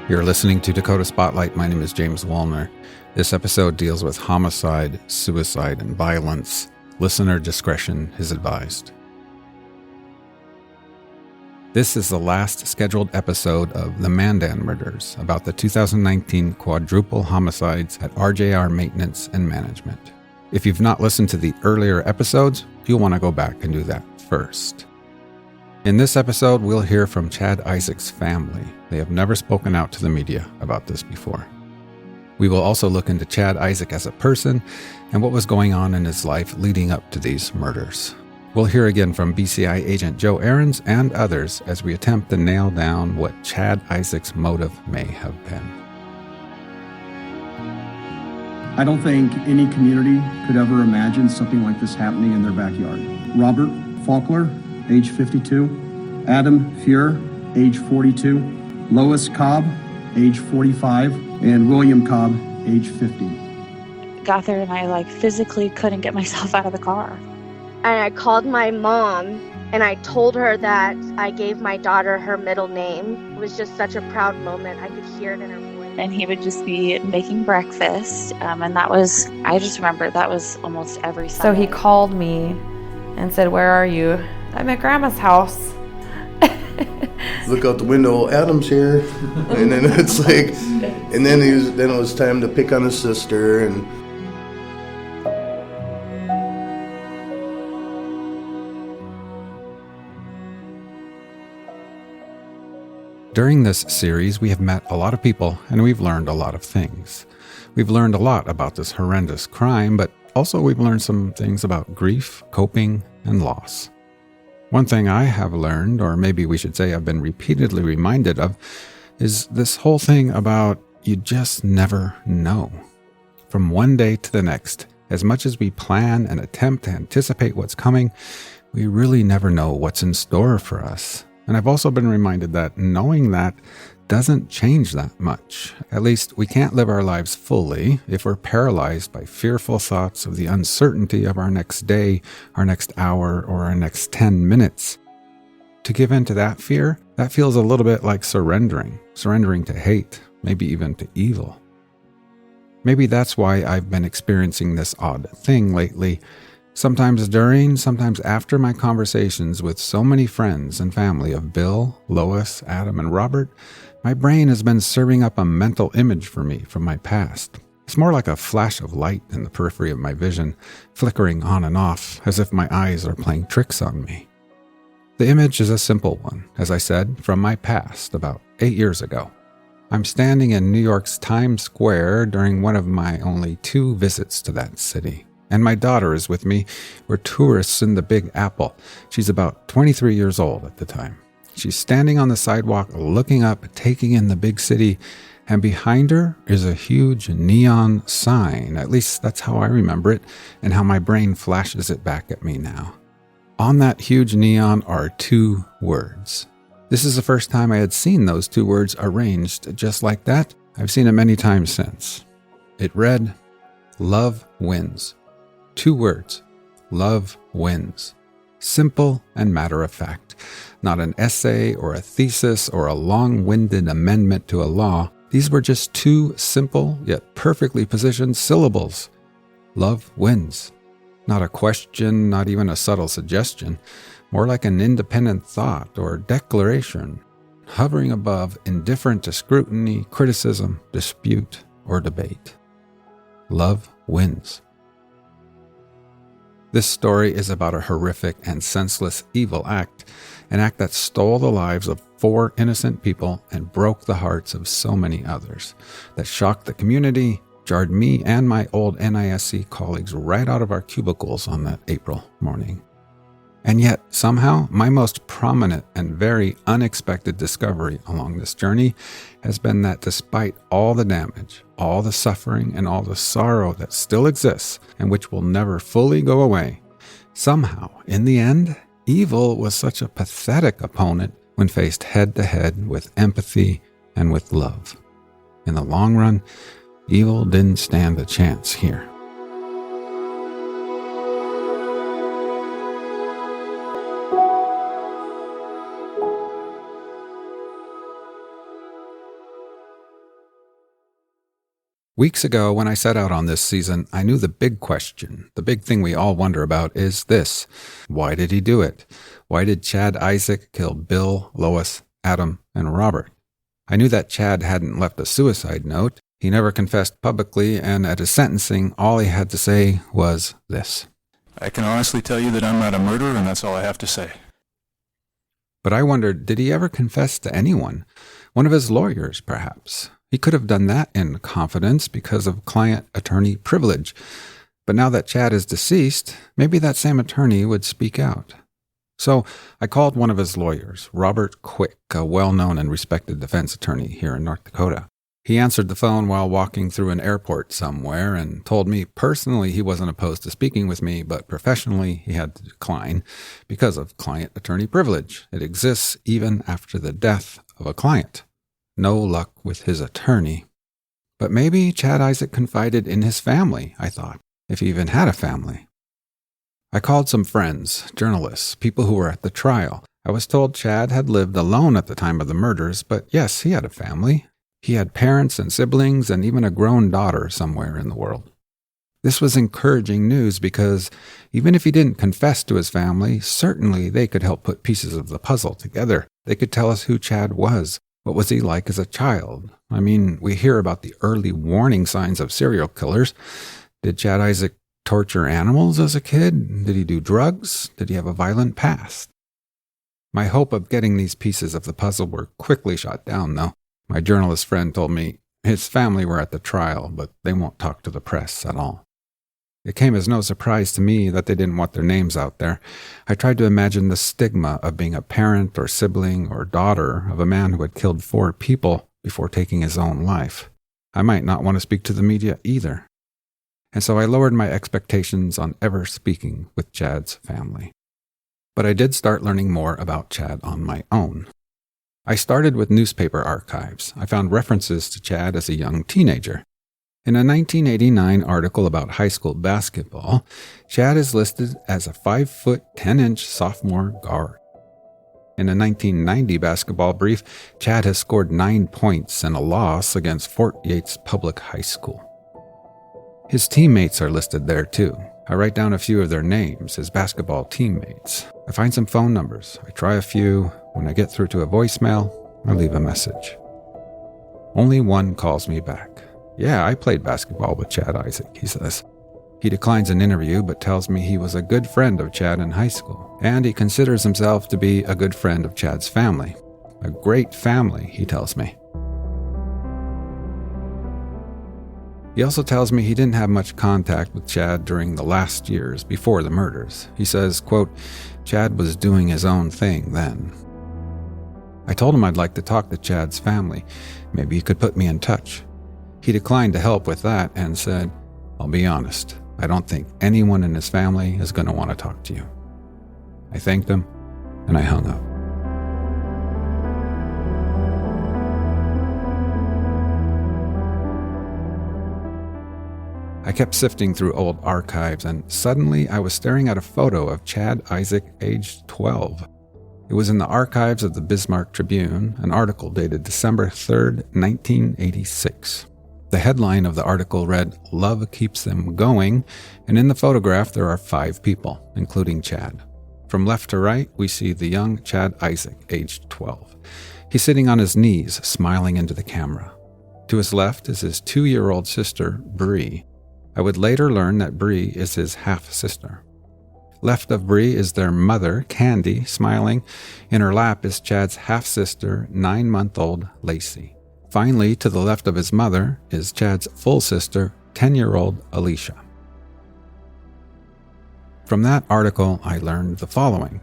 You're listening to Dakota Spotlight. My name is James Wolner. This episode deals with homicide, suicide, and violence. Listener discretion is advised. This is the last scheduled episode of the Mandan Murders, about the 2019 quadruple homicides at RJR Maintenance and Management. If you've not listened to the earlier episodes, you'll want to go back and do that first. In this episode, we'll hear from Chad Isaak's family. They have never spoken out to the media about this before. We will also look into Chad Isaak as a person and what was going on in his life leading up to these murders. We'll hear again from BCI agent Joe Aarons and others as we attempt to nail down what Chad Isaak's motive may have been. I don't think any community could ever imagine something like this happening in their backyard. Robert Faulkner, age 52. Adam Fuhr, age 42. Lois Cobb, age 45. And William Cobb, age 50. Got there and I physically couldn't get myself out of the car. And I called my mom and I told her that I gave my daughter her middle name. It was just such a proud moment. I could hear it in her voice. And he would just be making breakfast. I just remember that was almost every Sunday. So he called me and said, "Where are you?" "I'm at Grandma's house." Look out the window, Adam's here. And then it's and then it was time to pick on his sister. And During this series, we have met a lot of people and we've learned a lot of things. We've learned a lot about this horrendous crime, but also we've learned some things about grief, coping, and loss. One thing I have learned, or maybe we should say I've been repeatedly reminded of, is this whole thing about you just never know. From one day to the next, as much as we plan and attempt to anticipate what's coming, we really never know what's in store for us. And I've also been reminded that knowing that doesn't change that much. At least we can't live our lives fully if we're paralyzed by fearful thoughts of the uncertainty of our next day, our next hour, or our next 10 minutes. To give in to that fear, that feels a little bit like surrendering to hate, maybe even to evil. Maybe that's why I've been experiencing this odd thing lately. Sometimes during, sometimes after my conversations with so many friends and family of Bill, Lois, Adam, and Robert, my brain has been serving up a mental image for me from my past. It's more like a flash of light in the periphery of my vision, flickering on and off, as if my eyes are playing tricks on me. The image is a simple one, as I said, from my past, about 8 years ago. I'm standing in New York's Times Square during one of my only 2 visits to that city. And my daughter is with me. We're tourists in the Big Apple. She's about 23 years old at the time. She's standing on the sidewalk, looking up, taking in the big city, and behind her is a huge neon sign. At least that's how I remember it, and how my brain flashes it back at me now. On that huge neon are 2 words. This is the first time I had seen those 2 words arranged just like that. I've seen it many times since. It read, "Love wins." 2 words, love wins. Simple and matter of fact. Not an essay or a thesis or a long-winded amendment to a law. These were just 2 simple yet perfectly positioned syllables. Love wins. Not a question, not even a subtle suggestion. More like an independent thought or declaration, hovering above, indifferent to scrutiny, criticism, dispute, or debate. Love wins. This story is about a horrific and senseless evil act, an act that stole the lives of 4 innocent people and broke the hearts of so many others, that shocked the community, jarred me and my old NISC colleagues right out of our cubicles on that April morning. And yet, somehow, my most prominent and very unexpected discovery along this journey has been that despite all the damage, all the suffering, and all the sorrow that still exists and which will never fully go away, somehow, in the end, evil was such a pathetic opponent when faced head-to-head with empathy and with love. In the long run, evil didn't stand a chance here. Weeks ago, when I set out on this season, I knew the big question, the big thing we all wonder about is this. Why did he do it? Why did Chad Isaak kill Bill, Lois, Adam, and Robert? I knew that Chad hadn't left a suicide note. He never confessed publicly, and at his sentencing, all he had to say was this. I can honestly tell you that I'm not a murderer, and that's all I have to say. But I wondered, did he ever confess to anyone? One of his lawyers, perhaps. He could have done that in confidence because of client-attorney privilege. But now that Chad is deceased, maybe that same attorney would speak out. So I called one of his lawyers, Robert Quick, a well-known and respected defense attorney here in North Dakota. He answered the phone while walking through an airport somewhere and told me personally he wasn't opposed to speaking with me, but professionally he had to decline because of client-attorney privilege. It exists even after the death of a client. No luck with his attorney. But maybe Chad Isaak confided in his family, I thought, if he even had a family. I called some friends, journalists, people who were at the trial. I was told Chad had lived alone at the time of the murders, but yes, he had a family. He had parents and siblings and even a grown daughter somewhere in the world. This was encouraging news because even if he didn't confess to his family, certainly they could help put pieces of the puzzle together. They could tell us who Chad was. What was he like as a child? I mean, we hear about the early warning signs of serial killers. Did Chad Isaak torture animals as a kid? Did he do drugs? Did he have a violent past? My hope of getting these pieces of the puzzle were quickly shot down, though. My journalist friend told me his family were at the trial, but they won't talk to the press at all. It came as no surprise to me that they didn't want their names out there. I tried to imagine the stigma of being a parent or sibling or daughter of a man who had killed 4 people before taking his own life. I might not want to speak to the media either. And so I lowered my expectations on ever speaking with Chad's family. But I did start learning more about Chad on my own. I started with newspaper archives. I found references to Chad as a young teenager. In a 1989 article about high school basketball, Chad is listed as a 5', 10-inch sophomore guard. In a 1990 basketball brief, Chad has scored 9 points in a loss against Fort Yates Public High School. His teammates are listed there too. I write down a few of their names, his basketball teammates. I find some phone numbers. I try a few. When I get through to a voicemail, I leave a message. Only one calls me back. Yeah, I played basketball with Chad Isaak, he says. He declines an interview but tells me he was a good friend of Chad in high school, and he considers himself to be a good friend of Chad's family. A great family, he tells me. He also tells me he didn't have much contact with Chad during the last years before the murders. He says, quote, Chad was doing his own thing then. I told him I'd like to talk to Chad's family. Maybe he could put me in touch. He declined to help with that and said, I'll be honest, I don't think anyone in his family is going to want to talk to you. I thanked him and I hung up. I kept sifting through old archives and suddenly I was staring at a photo of Chad Isaak, aged 12. It was in the archives of the Bismarck Tribune, an article dated December 3rd, 1986. The headline of the article read, Love Keeps Them Going, and in the photograph there are 5 people, including Chad. From left to right, we see the young Chad Isaak, aged 12. He's sitting on his knees, smiling into the camera. To his left is his 2-year-old sister, Bree. I would later learn that Bree is his half-sister. Left of Bree is their mother, Candy, smiling. In her lap is Chad's half-sister, 9-month-old Lacey. Finally, to the left of his mother is Chad's full sister, 10-year-old Alicia. From that article, I learned the following.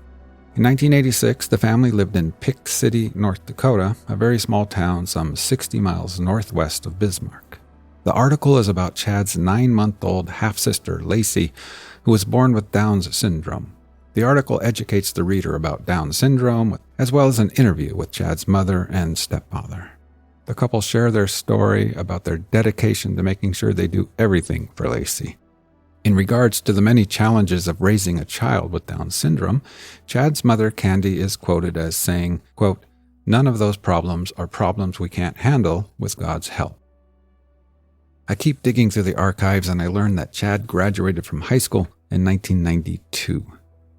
In 1986, the family lived in Pick City, North Dakota, a very small town some 60 miles northwest of Bismarck. The article is about Chad's 9-month-old half-sister, Lacey, who was born with Down's syndrome. The article educates the reader about Down syndrome, as well as an interview with Chad's mother and stepfather. The couple share their story about their dedication to making sure they do everything for Lacey. In regards to the many challenges of raising a child with Down syndrome, Chad's mother, Candy, is quoted as saying, quote, None of those problems are problems we can't handle with God's help. I keep digging through the archives and I learned that Chad graduated from high school in 1992.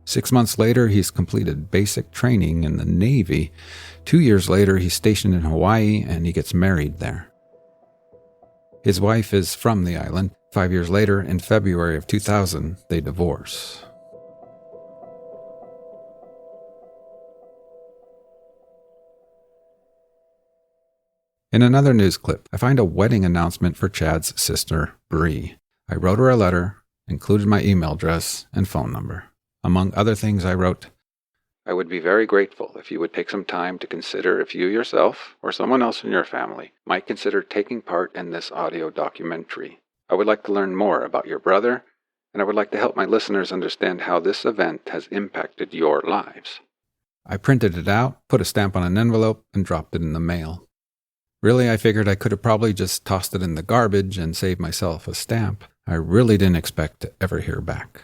6 months later, he's completed basic training in the Navy. 2 years later, he's stationed in Hawaii and he gets married there. His wife is from the island. 5 years later, in February of 2000, they divorce. In another news clip, I find a wedding announcement for Chad's sister, Bree. I wrote her a letter, included my email address and phone number. Among other things, I wrote, I would be very grateful if you would take some time to consider if you yourself or someone else in your family might consider taking part in this audio documentary. I would like to learn more about your brother, and I would like to help my listeners understand how this event has impacted your lives. I printed it out, put a stamp on an envelope, and dropped it in the mail. Really, I figured I could have probably just tossed it in the garbage and saved myself a stamp. I really didn't expect to ever hear back.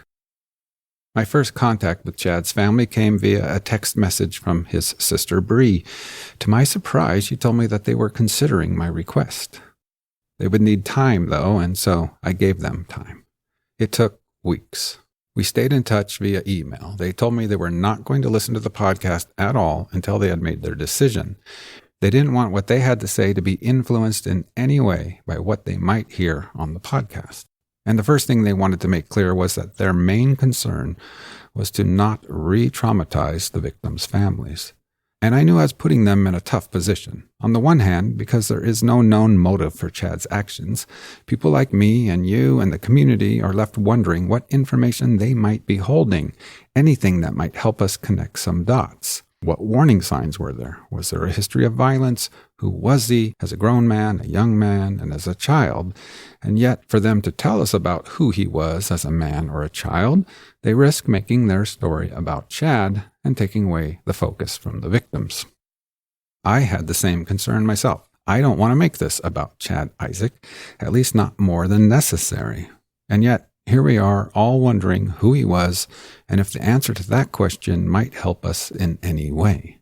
My first contact with Chad's family came via a text message from his sister Bree. To my surprise, she told me that they were considering my request. They would need time, though, and so I gave them time. It took weeks. We stayed in touch via email. They told me they were not going to listen to the podcast at all until they had made their decision. They didn't want what they had to say to be influenced in any way by what they might hear on the podcast. And the first thing they wanted to make clear was that their main concern was to not re-traumatize the victims' families. And I knew I was putting them in a tough position. On the one hand, because there is no known motive for Chad's actions, people like me and you and the community are left wondering what information they might be holding, anything that might help us connect some dots. What warning signs were there? Was there a history of violence? Who was he as a grown man, a young man, and as a child? And yet, for them to tell us about who he was as a man or a child, they risk making their story about Chad and taking away the focus from the victims. I had the same concern myself. I don't want to make this about Chad Isaak, at least not more than necessary. And yet, here we are, all wondering who he was and if the answer to that question might help us in any way.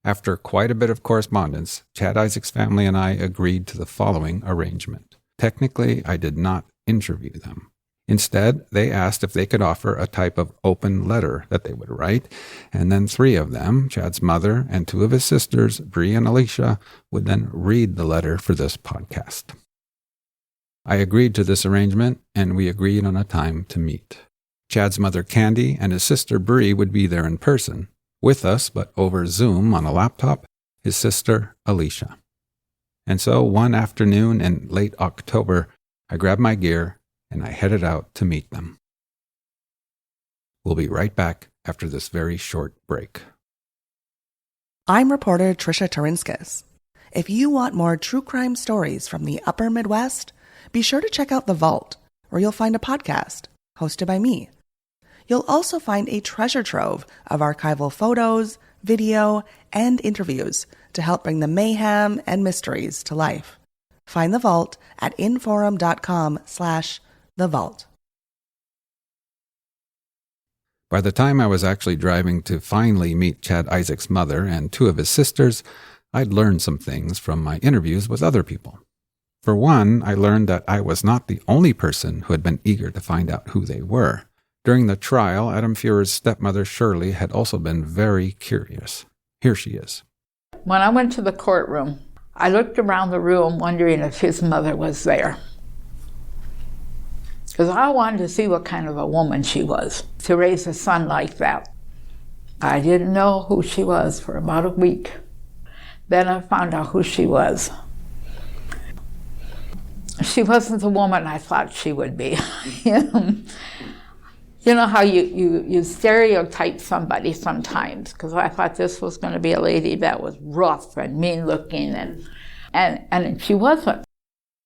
After quite a bit of correspondence, Chad Isaak's family and I agreed to the following arrangement. Technically, I did not interview them. Instead, they asked if they could offer a type of open letter that they would write, and then 3 of them, Chad's mother and 2 of his sisters, Bree and Alicia, would then read the letter for this podcast. I agreed to this arrangement, and we agreed on a time to meet. Chad's mother, Candy, and his sister, Bree, would be there in person. With us, but over Zoom on a laptop, his sister, Alicia. And so, one afternoon in late October, I grabbed my gear, and I headed out to meet them. We'll be right back after this very short break. I'm reporter Trisha Tarinskis. If you want more true crime stories from the Upper Midwest, be sure to check out The Vault, where you'll find a podcast hosted by me. You'll also find a treasure trove of archival photos, video, and interviews to help bring the mayhem and mysteries to life. Find The Vault at inforum.com/The Vault. By the time I was actually driving to finally meet Chad Isaak's mother and 2 of his sisters, I'd learned some things from my interviews with other people. For one, I learned that I was not the only person who had been eager to find out who they were. During the trial, Adam Fuhrer's stepmother, Shirley, had also been very curious. Here she is. When I went to the courtroom, I looked around the room wondering if his mother was there. Because I wanted to see what kind of a woman she was to raise a son like that. I didn't know who she was for about a week. Then I found out who she was. She wasn't the woman I thought she would be. You know how you stereotype somebody sometimes, because I thought this was going to be a lady that was rough and mean-looking, and she wasn't.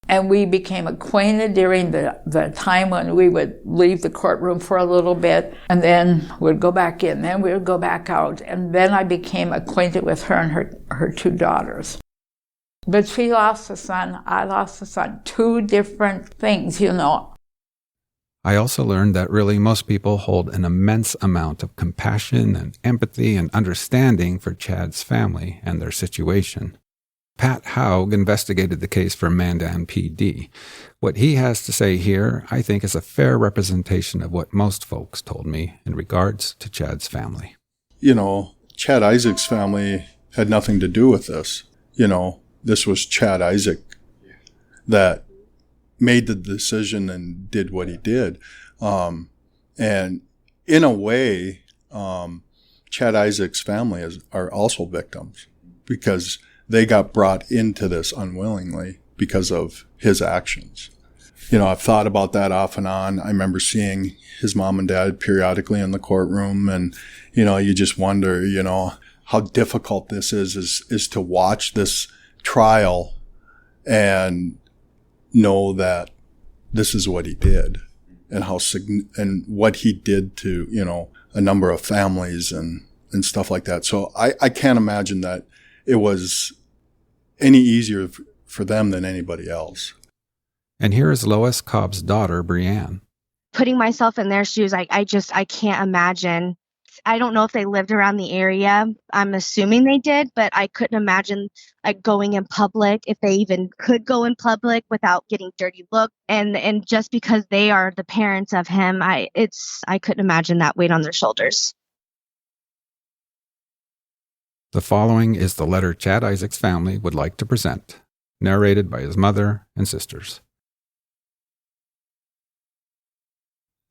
And we became acquainted during the time when we would leave the courtroom for a little bit, and then we'd go back in, then we'd go back out, and then I became acquainted with her and her 2 daughters. But she lost a son, I lost a son. 2 different things, I also learned that really most people hold an immense amount of compassion and empathy and understanding for Chad's family and their situation. Pat Haug investigated the case for Mandan PD. What he has to say here, I think, is a fair representation of what most folks told me in regards to Chad's family. Chad Isaak's family had nothing to do with this. This was Chad Isaak that made the decision and did what he did. And in a way, Chad Isaak's family are also victims because they got brought into this unwillingly because of his actions. I've thought about that off and on. I remember seeing his mom and dad periodically in the courtroom, and, you just wonder, how difficult this is to watch this trial and know that this is what he did and and what he did to, a number of families and stuff like that. So I can't imagine that it was any easier for them than anybody else. And here is Lois Cobb's daughter, Brianne. Putting myself in their shoes, I can't imagine. I don't know if they lived around the area. I'm assuming they did, but I couldn't imagine going in public, if they even could go in public without getting dirty look. And just because they are the parents of him, I couldn't imagine that weight on their shoulders. The following is the letter Chad Isaak's family would like to present, narrated by his mother and sisters.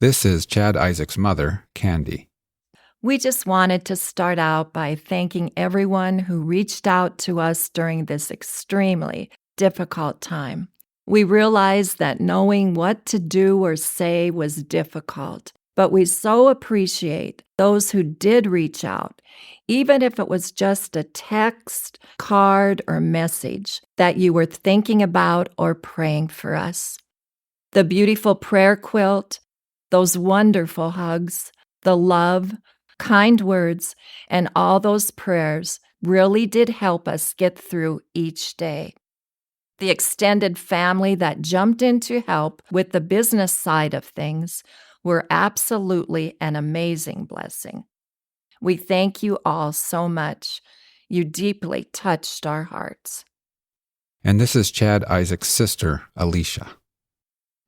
This is Chad Isaak's mother, Candy. We just wanted to start out by thanking everyone who reached out to us during this extremely difficult time. We realized that knowing what to do or say was difficult, but we so appreciate those who did reach out, even if it was just a text, card, or message that you were thinking about or praying for us. The beautiful prayer quilt, those wonderful hugs, the love, kind words, and all those prayers really did help us get through each day. The extended family that jumped in to help with the business side of things were absolutely an amazing blessing. We thank you all so much. You deeply touched our hearts. And this is Chad Isaak's sister, Alicia.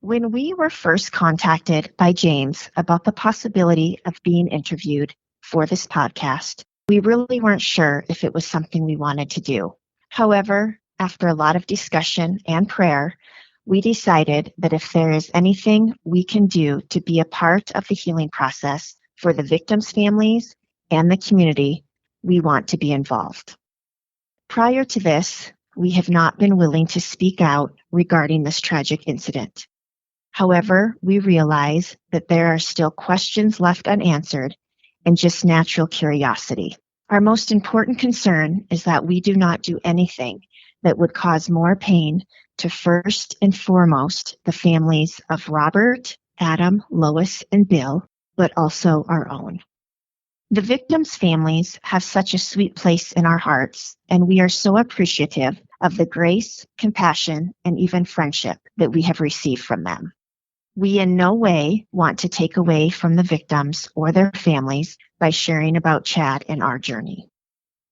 When we were first contacted by James about the possibility of being interviewed for this podcast, we really weren't sure if it was something we wanted to do. However, after a lot of discussion and prayer, we decided that if there is anything we can do to be a part of the healing process for the victims' families and the community, we want to be involved. Prior to this, we have not been willing to speak out regarding this tragic incident. However, we realize that there are still questions left unanswered and just natural curiosity. Our most important concern is that we do not do anything that would cause more pain to first and foremost the families of Robert, Adam, Lois, and Bill, but also our own. The victims' families have such a sweet place in our hearts, and we are so appreciative of the grace, compassion, and even friendship that we have received from them. We in no way want to take away from the victims or their families by sharing about Chad and our journey.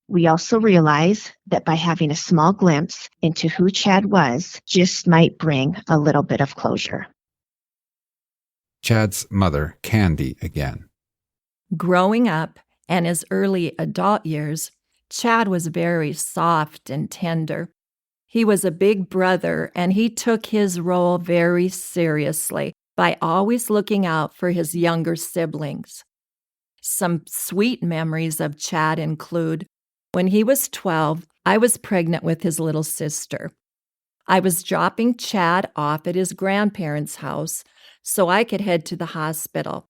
We also realize that by having a small glimpse into who Chad was just might bring a little bit of closure. Chad's mother, Candy, again. Growing up and his early adult years, Chad was very soft and tender. He was a big brother, and he took his role very seriously by always looking out for his younger siblings. Some sweet memories of Chad include when he was 12, I was pregnant with his little sister. I was dropping Chad off at his grandparents' house so I could head to the hospital.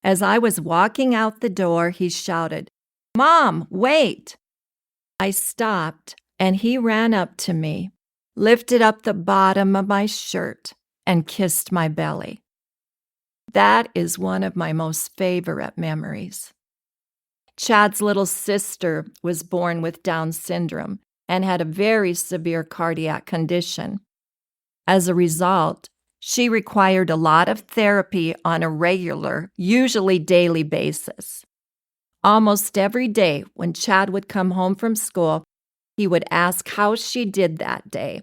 As I was walking out the door, he shouted, "Mom, wait!" I stopped, and he ran up to me, lifted up the bottom of my shirt, and kissed my belly. That is one of my most favorite memories. Chad's little sister was born with Down syndrome and had a very severe cardiac condition. As a result, she required a lot of therapy on a regular, usually daily basis. Almost every day when Chad would come home from school, He would ask how she did that day.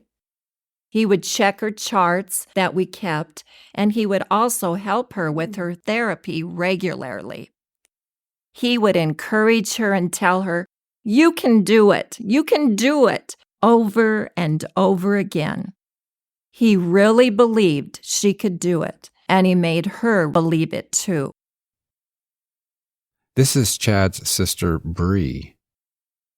He would check her charts that we kept, and he would also help her with her therapy regularly. He would encourage her and tell her, "You can do it, over and over again. He really believed she could do it, and he made her believe it too. This is Chad's sister, Bree.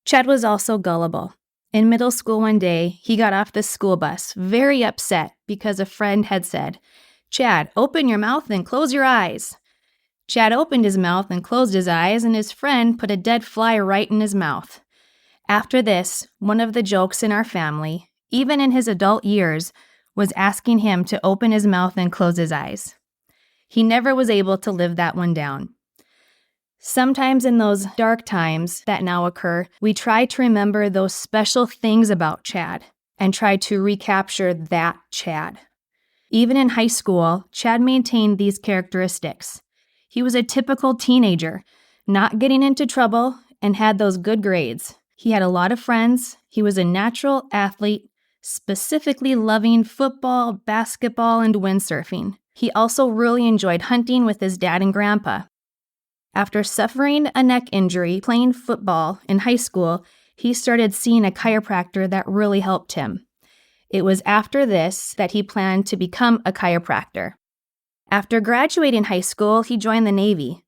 Chad was also gullible. In middle school one day, he got off the school bus very upset because a friend had said, "Chad, open your mouth and close your eyes." Chad opened his mouth and closed his eyes, and his friend put a dead fly right in his mouth. After this, one of the jokes in our family, even in his adult years, was asking him to open his mouth and close his eyes. He never was able to live that one down. Sometimes in those dark times that now occur, we try to remember those special things about Chad and try to recapture that Chad. Even in high school, Chad maintained these characteristics. He was a typical teenager, not getting into trouble, and had those good grades. He had a lot of friends. He was a natural athlete, specifically loving football, basketball, and windsurfing. He also really enjoyed hunting with his dad and grandpa. After suffering a neck injury playing football in high school, he started seeing a chiropractor that really helped him. It was after this that he planned to become a chiropractor. After graduating high school, he joined the Navy.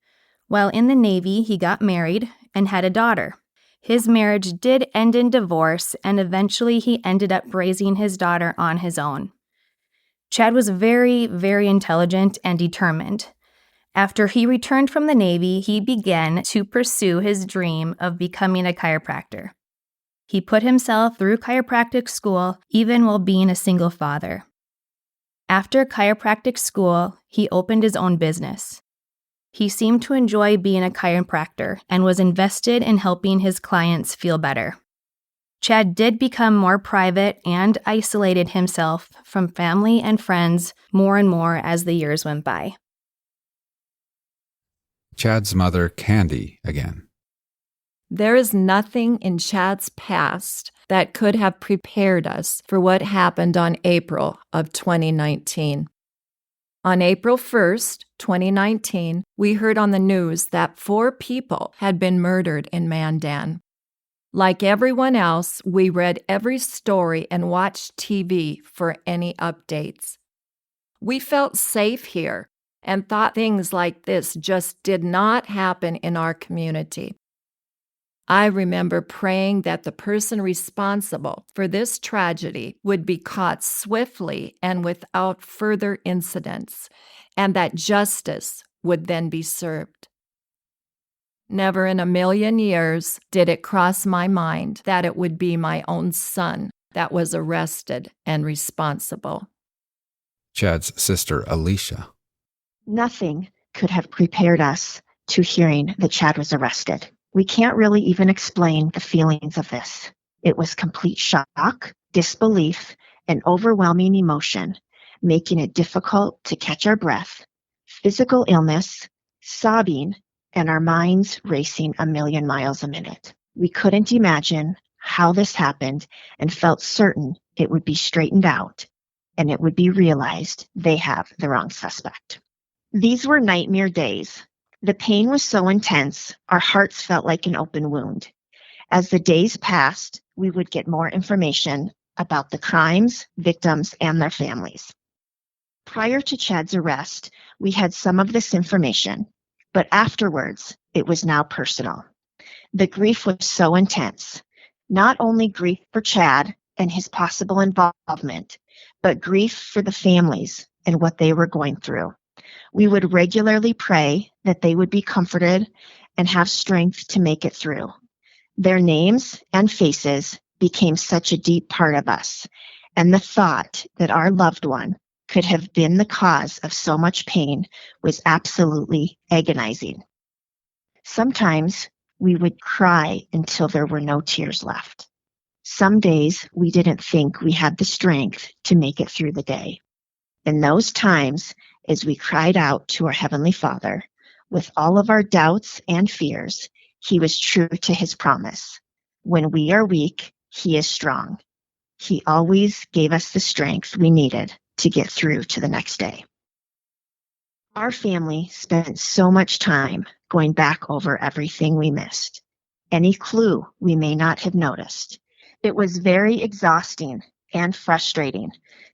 While in the Navy, he got married and had a daughter. His marriage did end in divorce, and eventually he ended up raising his daughter on his own. Chad was very, very intelligent and determined. After he returned from the Navy, he began to pursue his dream of becoming a chiropractor. He put himself through chiropractic school even while being a single father. After chiropractic school, he opened his own business. He seemed to enjoy being a chiropractor and was invested in helping his clients feel better. Chad did become more private and isolated himself from family and friends more and more as the years went by. Chad's mother, Candy, again. There is nothing in Chad's past that could have prepared us for what happened on April of 2019. On April 1st, 2019, we heard on the news that 4 people had been murdered in Mandan. Like everyone else, we read every story and watched TV for any updates. We felt safe here and thought things like this just did not happen in our community. I remember praying that the person responsible for this tragedy would be caught swiftly and without further incidents, and that justice would then be served. Never in a million years did it cross my mind that it would be my own son that was arrested and responsible. Chad's sister, Alicia. Nothing could have prepared us to hearing that Chad was arrested. We can't really even explain the feelings of this. It was complete shock, disbelief, and overwhelming emotion, making it difficult to catch our breath, physical illness, sobbing, and our minds racing a million miles a minute. We couldn't imagine how this happened and felt certain it would be straightened out and it would be realized they have the wrong suspect. These were nightmare days. The pain was so intense, our hearts felt like an open wound. As the days passed, we would get more information about the crimes, victims, and their families. Prior to Chad's arrest, we had some of this information, but afterwards, it was now personal. The grief was so intense. Not only grief for Chad and his possible involvement, but grief for the families and what they were going through. We would regularly pray that they would be comforted and have strength to make it through. Their names and faces became such a deep part of us, and the thought that our loved one could have been the cause of so much pain was absolutely agonizing. Sometimes we would cry until there were no tears left. Some days we didn't think we had the strength to make it through the day. In those times, as we cried out to our Heavenly Father, with all of our doubts and fears, He was true to His promise. When we are weak, He is strong. He always gave us the strength we needed to get through to the next day. Our family spent so much time going back over everything we missed, any clue we may not have noticed. It was very exhausting and frustrating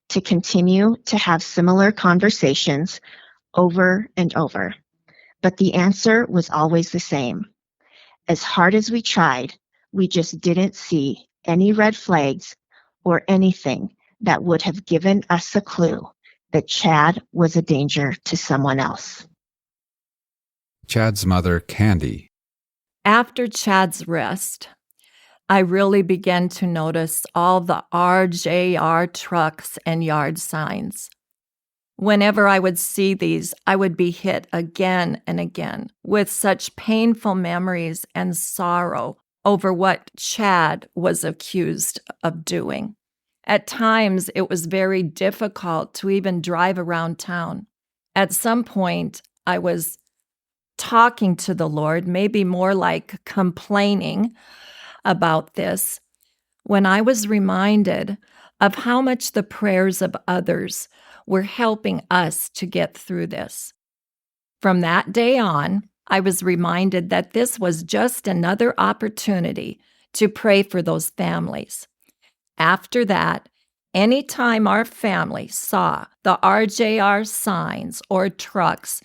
to continue to have similar conversations over and over, but the answer was always the same. As hard as we tried, we just didn't see any red flags or anything that would have given us a clue that Chad was a danger to someone else. Chad's mother, Candy. After Chad's arrest, I really began to notice all the RJR trucks and yard signs. Whenever I would see these, I would be hit again and again with such painful memories and sorrow over what Chad was accused of doing. At times, it was very difficult to even drive around town. At some point, I was talking to the Lord, maybe more like complaining about this, when I was reminded of how much the prayers of others were helping us to get through this. From that day on, I was reminded that this was just another opportunity to pray for those families. After that, anytime our family saw the RJR signs or trucks,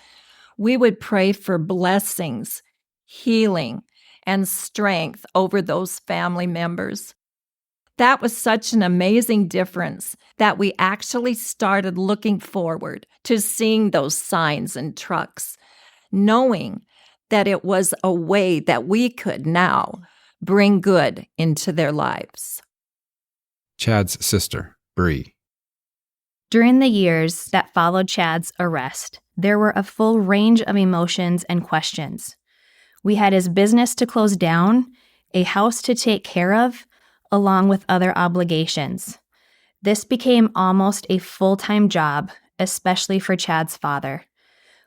we would pray for blessings, healing, and strength over those family members. That was such an amazing difference that we actually started looking forward to seeing those signs and trucks, knowing that it was a way that we could now bring good into their lives. Chad's sister, Bree. During the years that followed Chad's arrest, there were a full range of emotions and questions. We had his business to close down, a house to take care of, along with other obligations. This became almost a full-time job, especially for Chad's father.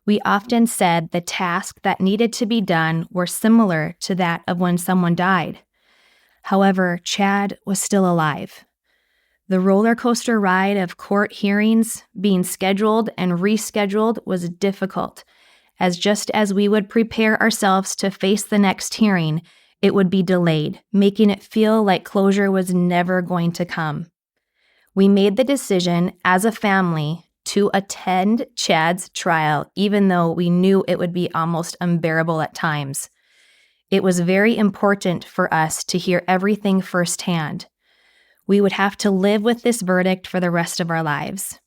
We often said the tasks that needed to be done were similar to that of when someone died. However, Chad was still alive. The roller coaster ride of court hearings being scheduled and rescheduled was difficult, as just as we would prepare ourselves to face the next hearing, it would be delayed, making it feel like closure was never going to come. We made the decision as a family to attend Chad's trial, even though we knew it would be almost unbearable at times. It was very important for us to hear everything firsthand. We would have to live with this verdict for the rest of our lives.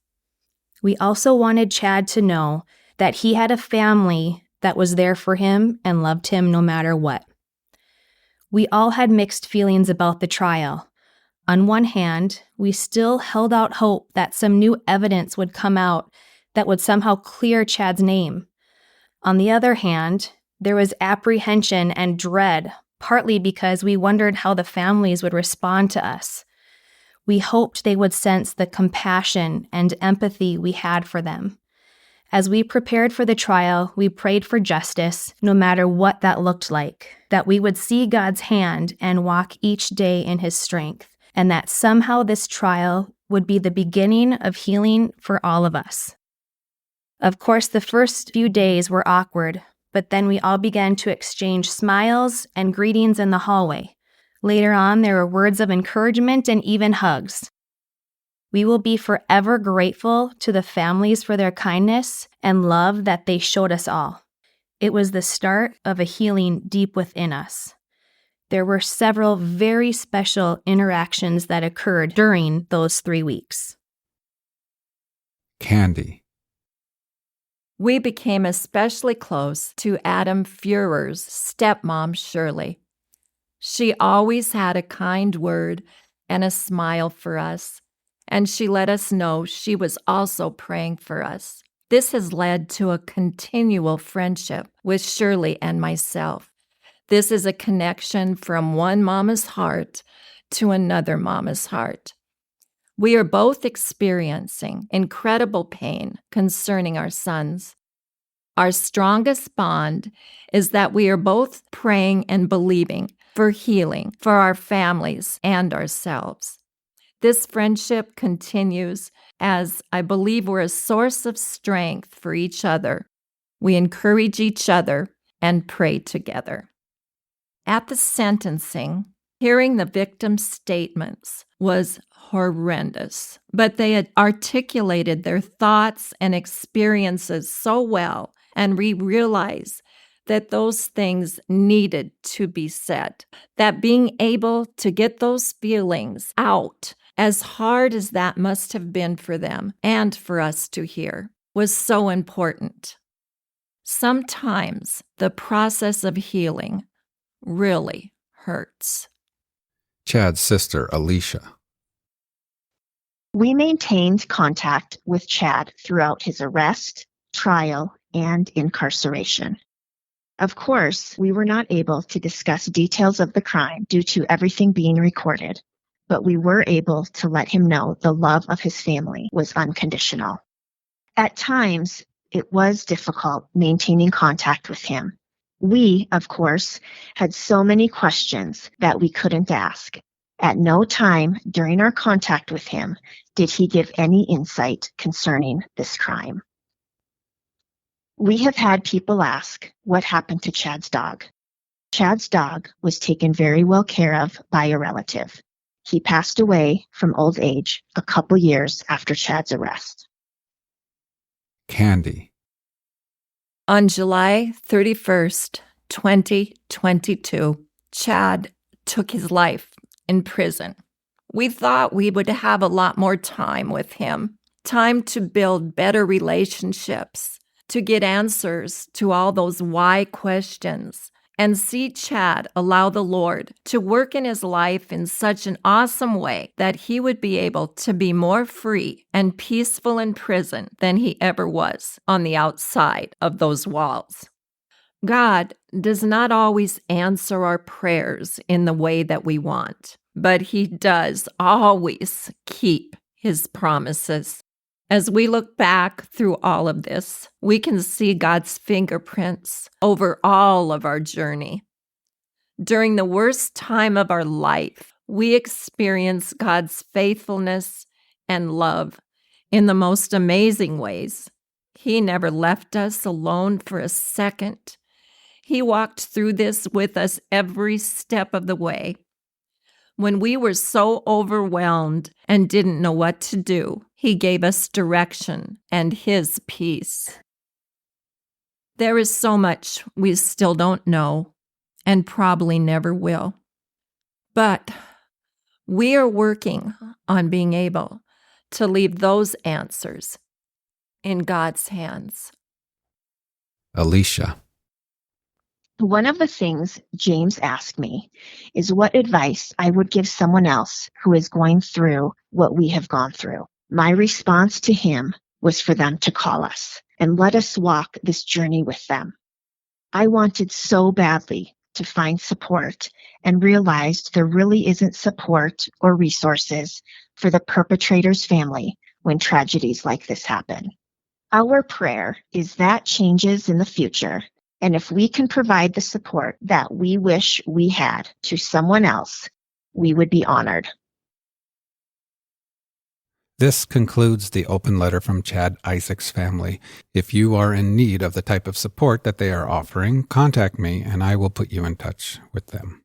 We also wanted Chad to know that he had a family that was there for him and loved him no matter what. We all had mixed feelings about the trial. On one hand, we still held out hope that some new evidence would come out that would somehow clear Chad's name. On the other hand, there was apprehension and dread, partly because we wondered how the families would respond to us. We hoped they would sense the compassion and empathy we had for them. As we prepared for the trial, we prayed for justice, no matter what that looked like, that we would see God's hand and walk each day in His strength, and that somehow this trial would be the beginning of healing for all of us. Of course, the first few days were awkward, but then we all began to exchange smiles and greetings in the hallway. Later on, there were words of encouragement and even hugs. We will be forever grateful to the families for their kindness and love that they showed us all. It was the start of a healing deep within us. There were several very special interactions that occurred during those 3 weeks. Candy. We became especially close to Adam Fuhrer's stepmom, Shirley. She always had a kind word and a smile for us, and she let us know she was also praying for us. This has led to a continual friendship with Shirley and myself. This is a connection from one mama's heart to another mama's heart. We are both experiencing incredible pain concerning our sons. Our strongest bond is that we are both praying and believing for healing for our families and ourselves. This friendship continues as I believe we're a source of strength for each other. We encourage each other and pray together. At the sentencing, hearing the victim's statements was horrendous, but they had articulated their thoughts and experiences so well, and we realized that those things needed to be said, that being able to get those feelings out, as hard as that must have been for them and for us to hear, was so important. Sometimes the process of healing really hurts. Chad's sister, Alicia. We maintained contact with Chad throughout his arrest, trial, and incarceration. Of course, we were not able to discuss details of the crime due to everything being recorded, but we were able to let him know the love of his family was unconditional. At times, it was difficult maintaining contact with him. We, of course, had so many questions that we couldn't ask. At no time during our contact with him did he give any insight concerning this crime. We have had people ask what happened to Chad's dog. Chad's dog was taken very well care of by a relative. He passed away from old age a couple years after Chad's arrest. Candy. On July 31st, 2022, Chad took his life in prison. We thought we would have a lot more time with him, time to build better relationships, to get answers to all those why questions, and see Chad allow the Lord to work in his life in such an awesome way that he would be able to be more free and peaceful in prison than he ever was on the outside of those walls. God does not always answer our prayers in the way that we want, but he does always keep his promises. As we look back through all of this, we can see God's fingerprints over all of our journey. During the worst time of our life, we experience God's faithfulness and love in the most amazing ways. He never left us alone for a second. He walked through this with us every step of the way. When we were so overwhelmed and didn't know what to do, he gave us direction and his peace. There is so much we still don't know and probably never will. But we are working on being able to leave those answers in God's hands. Alicia. One of the things James asked me is what advice I would give someone else who is going through what we have gone through. My response to him was for them to call us and let us walk this journey with them. I wanted so badly to find support and realized there really isn't support or resources for the perpetrator's family when tragedies like this happen. Our prayer is that changes in the future. And if we can provide the support that we wish we had to someone else, we would be honored. This concludes the open letter from Chad Isaak's family. If you are in need of the type of support that they are offering, contact me and I will put you in touch with them.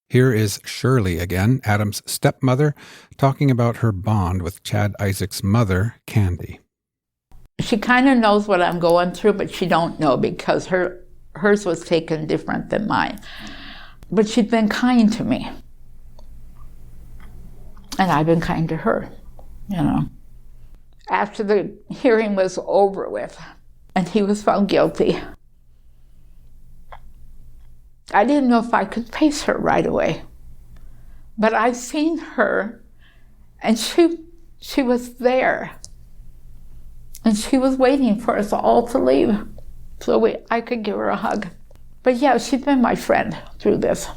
Here is Shirley again, Adam's stepmother, talking about her bond with Chad Isaak's mother, Candy. She kind of knows what I'm going through, but she don't know because hers was taken different than mine. But she's been kind to me. And I've been kind to her, you know. After the hearing was over with and he was found guilty, I didn't know if I could face her right away. But I've seen her and she was there. And she was waiting for us all to leave so I could give her a hug. But yeah, she's been my friend through this.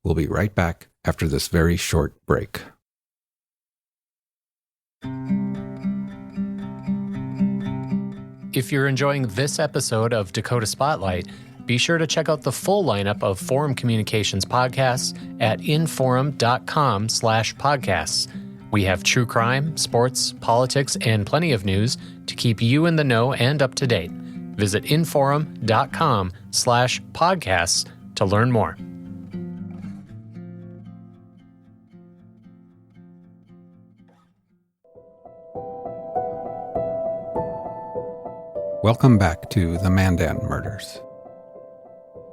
We'll be right back after this very short break. If you're enjoying this episode of Dakota Spotlight, Be sure to check out the full lineup of Forum Communications podcasts at inforum.com/podcasts. We have true crime, sports, politics, and plenty of news to keep you in the know and up to date. Visit inforum.com/podcasts to learn more. Welcome back to the Mandan Murders.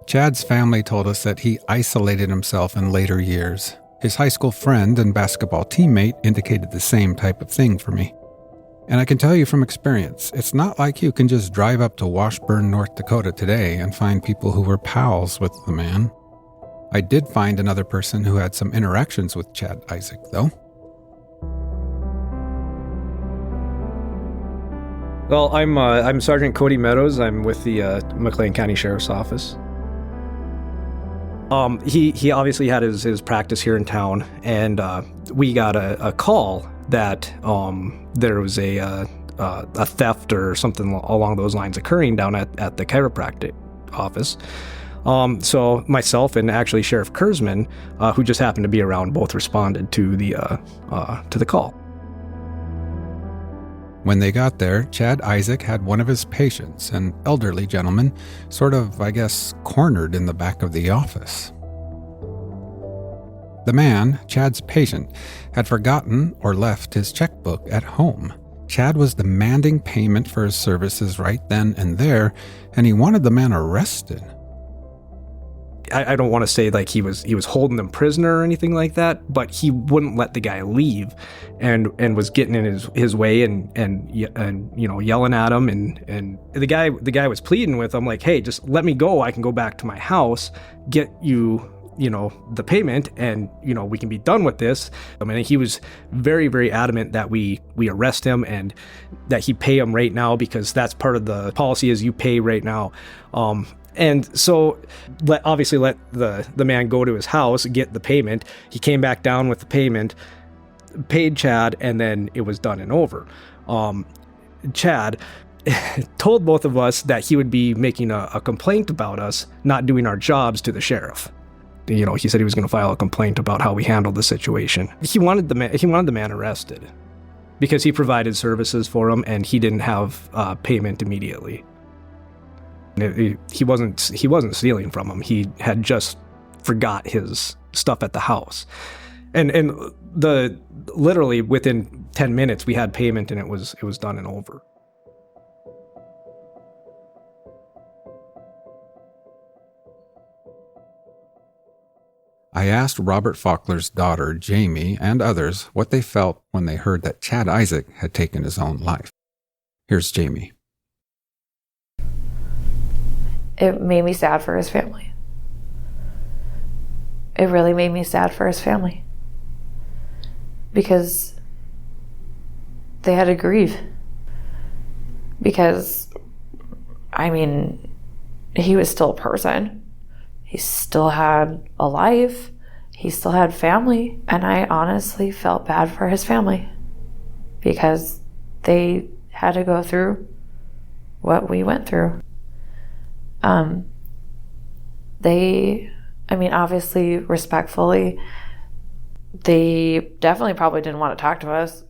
Chad's family told us that he isolated himself in later years. His high school friend and basketball teammate indicated the same type of thing for me. And I can tell you from experience, it's not like you can just drive up to Washburn, North Dakota today and find people who were pals with the man. I did find another person who had some interactions with Chad Isaak, though. Well, I'm Sergeant Cody Meadows. I'm with the McLean County Sheriff's Office. He obviously had his practice here in town, and we got a call that there was a theft or something along those lines occurring down at the chiropractic office. So myself and actually Sheriff Kurzman, who just happened to be around, both responded to the call. When they got there, Chad Isaak had one of his patients, an elderly gentleman, sort of, I guess, cornered in the back of the office. The man, Chad's patient, had forgotten or left his checkbook at home. Chad was demanding payment for his services right then and there, and he wanted the man arrested. I don't want to say like he was holding them prisoner or anything like that, but he wouldn't let the guy leave, and was getting in his way and you know, yelling at him, and the guy was pleading with him like, hey, just let me go. I can go back to my house, get you know, the payment, and you know, we can be done with this. I mean, he was very, very adamant that we arrest him and that he pay him right now, because that's part of the policy is you pay right now. And so obviously let the man go to his house, get the payment. He came back down with the payment, paid Chad, and then it was done and over. Chad told both of us that he would be making a complaint about us not doing our jobs to the sheriff. You know, he said he was going to file a complaint about how we handled the situation. He wanted the man arrested because he provided services for him and he didn't have payment immediately. He wasn't stealing from him. He had just forgot his stuff at the house, and literally within 10 minutes we had payment and it was done and over. I asked Robert Faulkner's daughter, Jamie, and others what they felt when they heard that Chad Isaak had taken his own life. Here's Jamie. It made me sad for his family. It really made me sad for his family. Because they had to grieve. Because, I mean, he was still a person. He still had a life. He still had family. And I honestly felt bad for his family. Because they had to go through what we went through. Obviously, respectfully, they definitely probably didn't want to talk to us.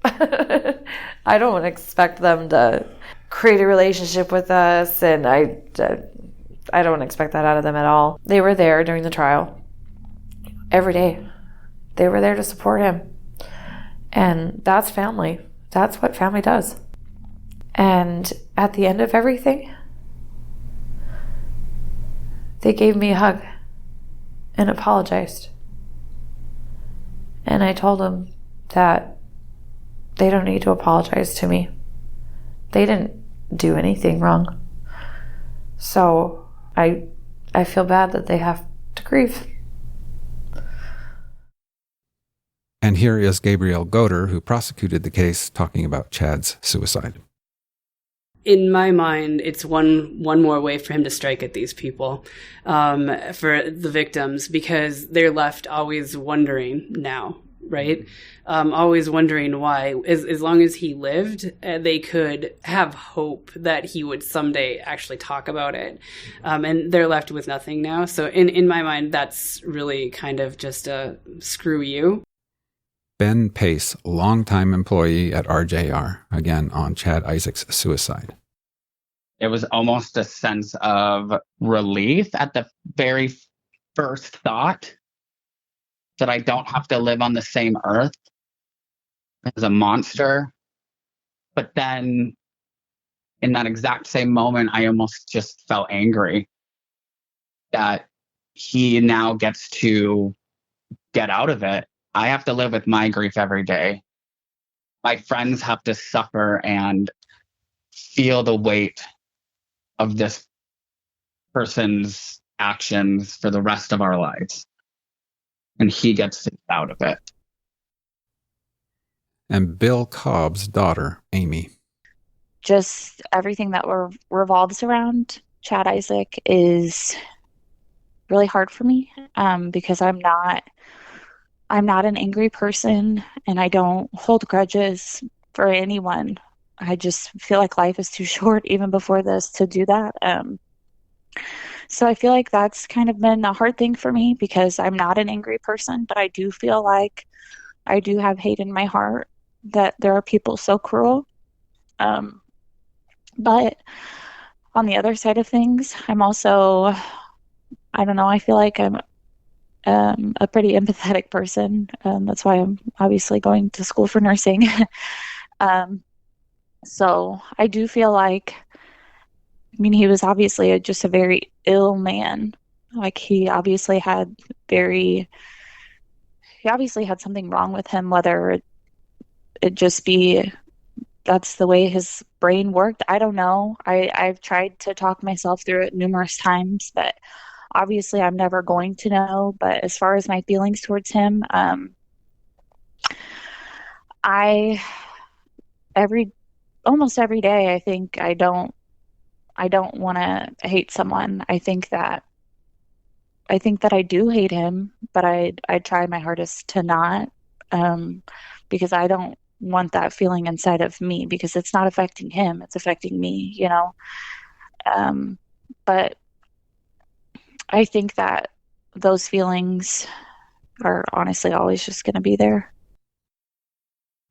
I don't expect them to create a relationship with us, and I don't expect that out of them at all. They were there during the trial every day. They were there to support him. And that's family. That's what family does. And at the end of everything, they gave me a hug and apologized. And I told them that they don't need to apologize to me. They didn't do anything wrong. So I feel bad that they have to grieve. And here is Gabrielle Goder, who prosecuted the case, talking about Chad's suicide. In my mind, it's one more way for him to strike at these people, for the victims, because they're left always wondering now, right? Always wondering why, as long as he lived, they could have hope that he would someday actually talk about it. And they're left with nothing now. So in my mind, that's really kind of just a screw you. Ben Pace, longtime employee at RJR, again on Chad Isaak's suicide. It was almost a sense of relief at the very first thought that I don't have to live on the same earth as a monster. But then in that exact same moment, I almost just felt angry that he now gets to get out of it. I have to live with my grief every day. My friends have to suffer and feel the weight of this person's actions for the rest of our lives. And he gets to get out of it. And Bill Cobb's daughter, Amy. Just everything that revolves around Chad Isaak is really hard for me, because I'm not an angry person, and I don't hold grudges for anyone. I just feel like life is too short, even before this, to do that. So I feel like that's kind of been a hard thing for me, because I'm not an angry person, but I do feel like I do have hate in my heart that there are people so cruel. But on the other side of things, I'm also, I don't know, I feel like I'm a pretty empathetic person. That's why I'm obviously going to school for nursing. So I do feel like, I mean, he was obviously just a very ill man. Like he obviously had something wrong with him, whether it just be that's the way his brain worked. I don't know. I've tried to talk myself through it numerous times, but obviously I'm never going to know. But as far as my feelings towards him, almost every day I think I don't want to hate someone. I think that I do hate him, but I try my hardest to not, because I don't want that feeling inside of me, because it's not affecting him, it's affecting me, you know. But I think that those feelings are honestly always just going to be there.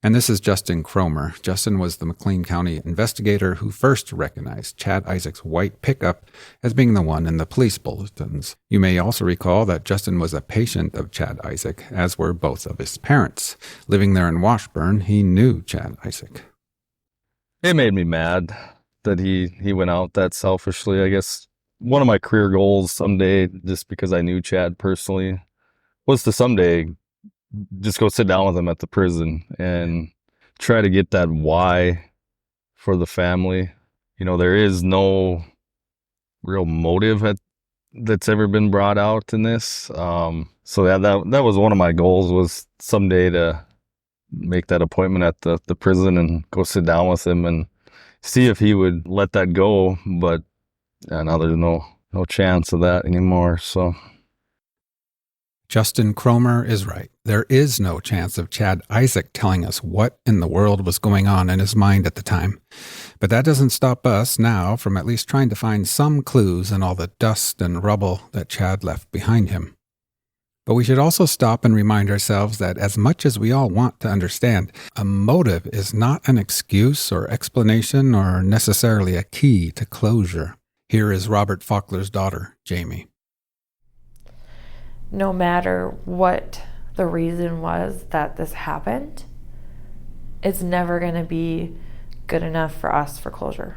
And this is Justin Cromer. Justin was the McLean County investigator who first recognized Chad Isaak's white pickup as being the one in the police bulletins. You may also recall that Justin was a patient of Chad Isaak, as were both of his parents. Living there in Washburn, he knew Chad Isaak. It made me mad that he went out that selfishly. I guess one of my career goals someday, just because I knew Chad personally, was to someday just go sit down with him at the prison and try to get that why for the family. You know, there is no real motive that's ever been brought out in this. So that was one of my goals, was someday to make that appointment at the prison and go sit down with him and see if he would let that go. But now there's no chance of that anymore. So Justin Cromer is right. There is no chance of Chad Isaak telling us what in the world was going on in his mind at the time. But that doesn't stop us now from at least trying to find some clues in all the dust and rubble that Chad left behind him. But we should also stop and remind ourselves that as much as we all want to understand, a motive is not an excuse or explanation or necessarily a key to closure. Here is Robert Faulkner's daughter, Jamie. No matter what the reason was that this happened, it's never going to be good enough for us for closure.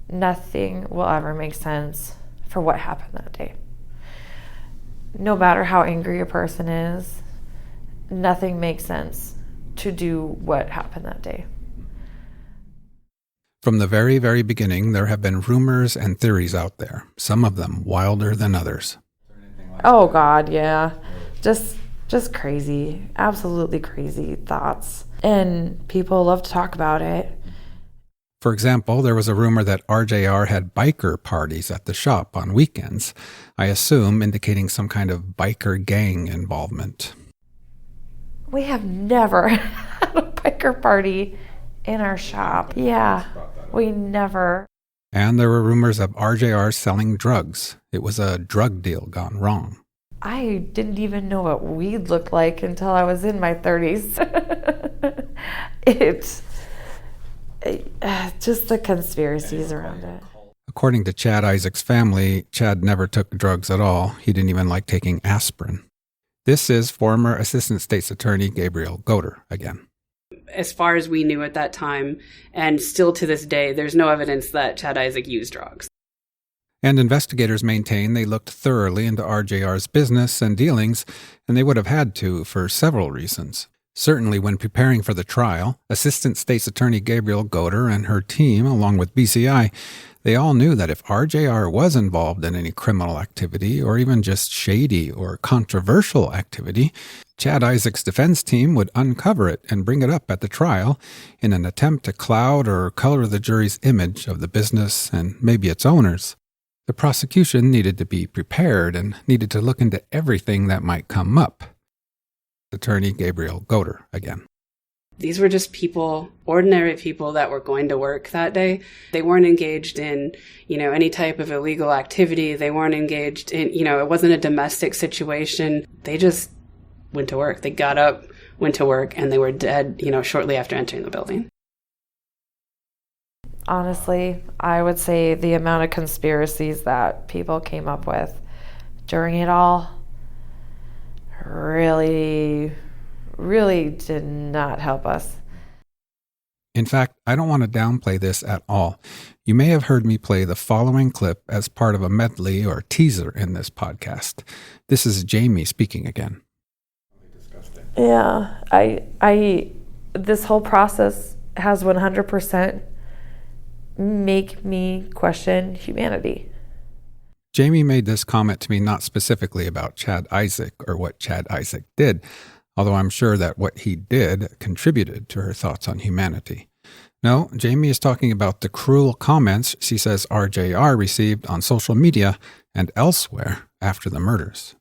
Nothing will ever make sense for what happened that day. No matter how angry a person is, nothing makes sense to do what happened that day. From the very, very beginning, there have been rumors and theories out there, some of them wilder than others. Oh God, yeah. Just crazy, absolutely crazy thoughts. And people love to talk about it. For example, there was a rumor that RJR had biker parties at the shop on weekends, I assume indicating some kind of biker gang involvement. We have never had a biker party in our shop. Yeah, we never. And there were rumors of RJR selling drugs. It was a drug deal gone wrong. I didn't even know what weed looked like until I was in my 30s. It's just the conspiracies around it. According to Chad Isaak's family, Chad never took drugs at all. He didn't even like taking aspirin. This is former Assistant State's Attorney Gabriel Goder again. As far as we knew at that time, and still to this day, there's no evidence that Chad Isaak used drugs. And investigators maintain they looked thoroughly into RJR's business and dealings, and they would have had to for several reasons. Certainly when preparing for the trial, Assistant State's Attorney Gabriel Goder and her team, along with BCI, they all knew that if RJR was involved in any criminal activity or even just shady or controversial activity, Chad Isaak's defense team would uncover it and bring it up at the trial in an attempt to cloud or color the jury's image of the business and maybe its owners. The prosecution needed to be prepared and needed to look into everything that might come up. Attorney Gabriel Goder again. These were just people, ordinary people that were going to work that day. They weren't engaged in, any type of illegal activity. They weren't engaged in, it wasn't a domestic situation. They just went to work. They got up, went to work, and they were dead, shortly after entering the building. Honestly, I would say the amount of conspiracies that people came up with during it all really did not help us. In fact, I don't want to downplay this at all. You may have heard me play the following clip as part of a medley or teaser in this podcast. This is Jamie speaking again. Yeah, I this whole process has 100% make me question humanity. Jamie made this comment to me not specifically about Chad Isaak or what Chad Isaak did, although I'm sure that what he did contributed to her thoughts on humanity. No, Jamie is talking about the cruel comments she says RJR received on social media and elsewhere after the murders.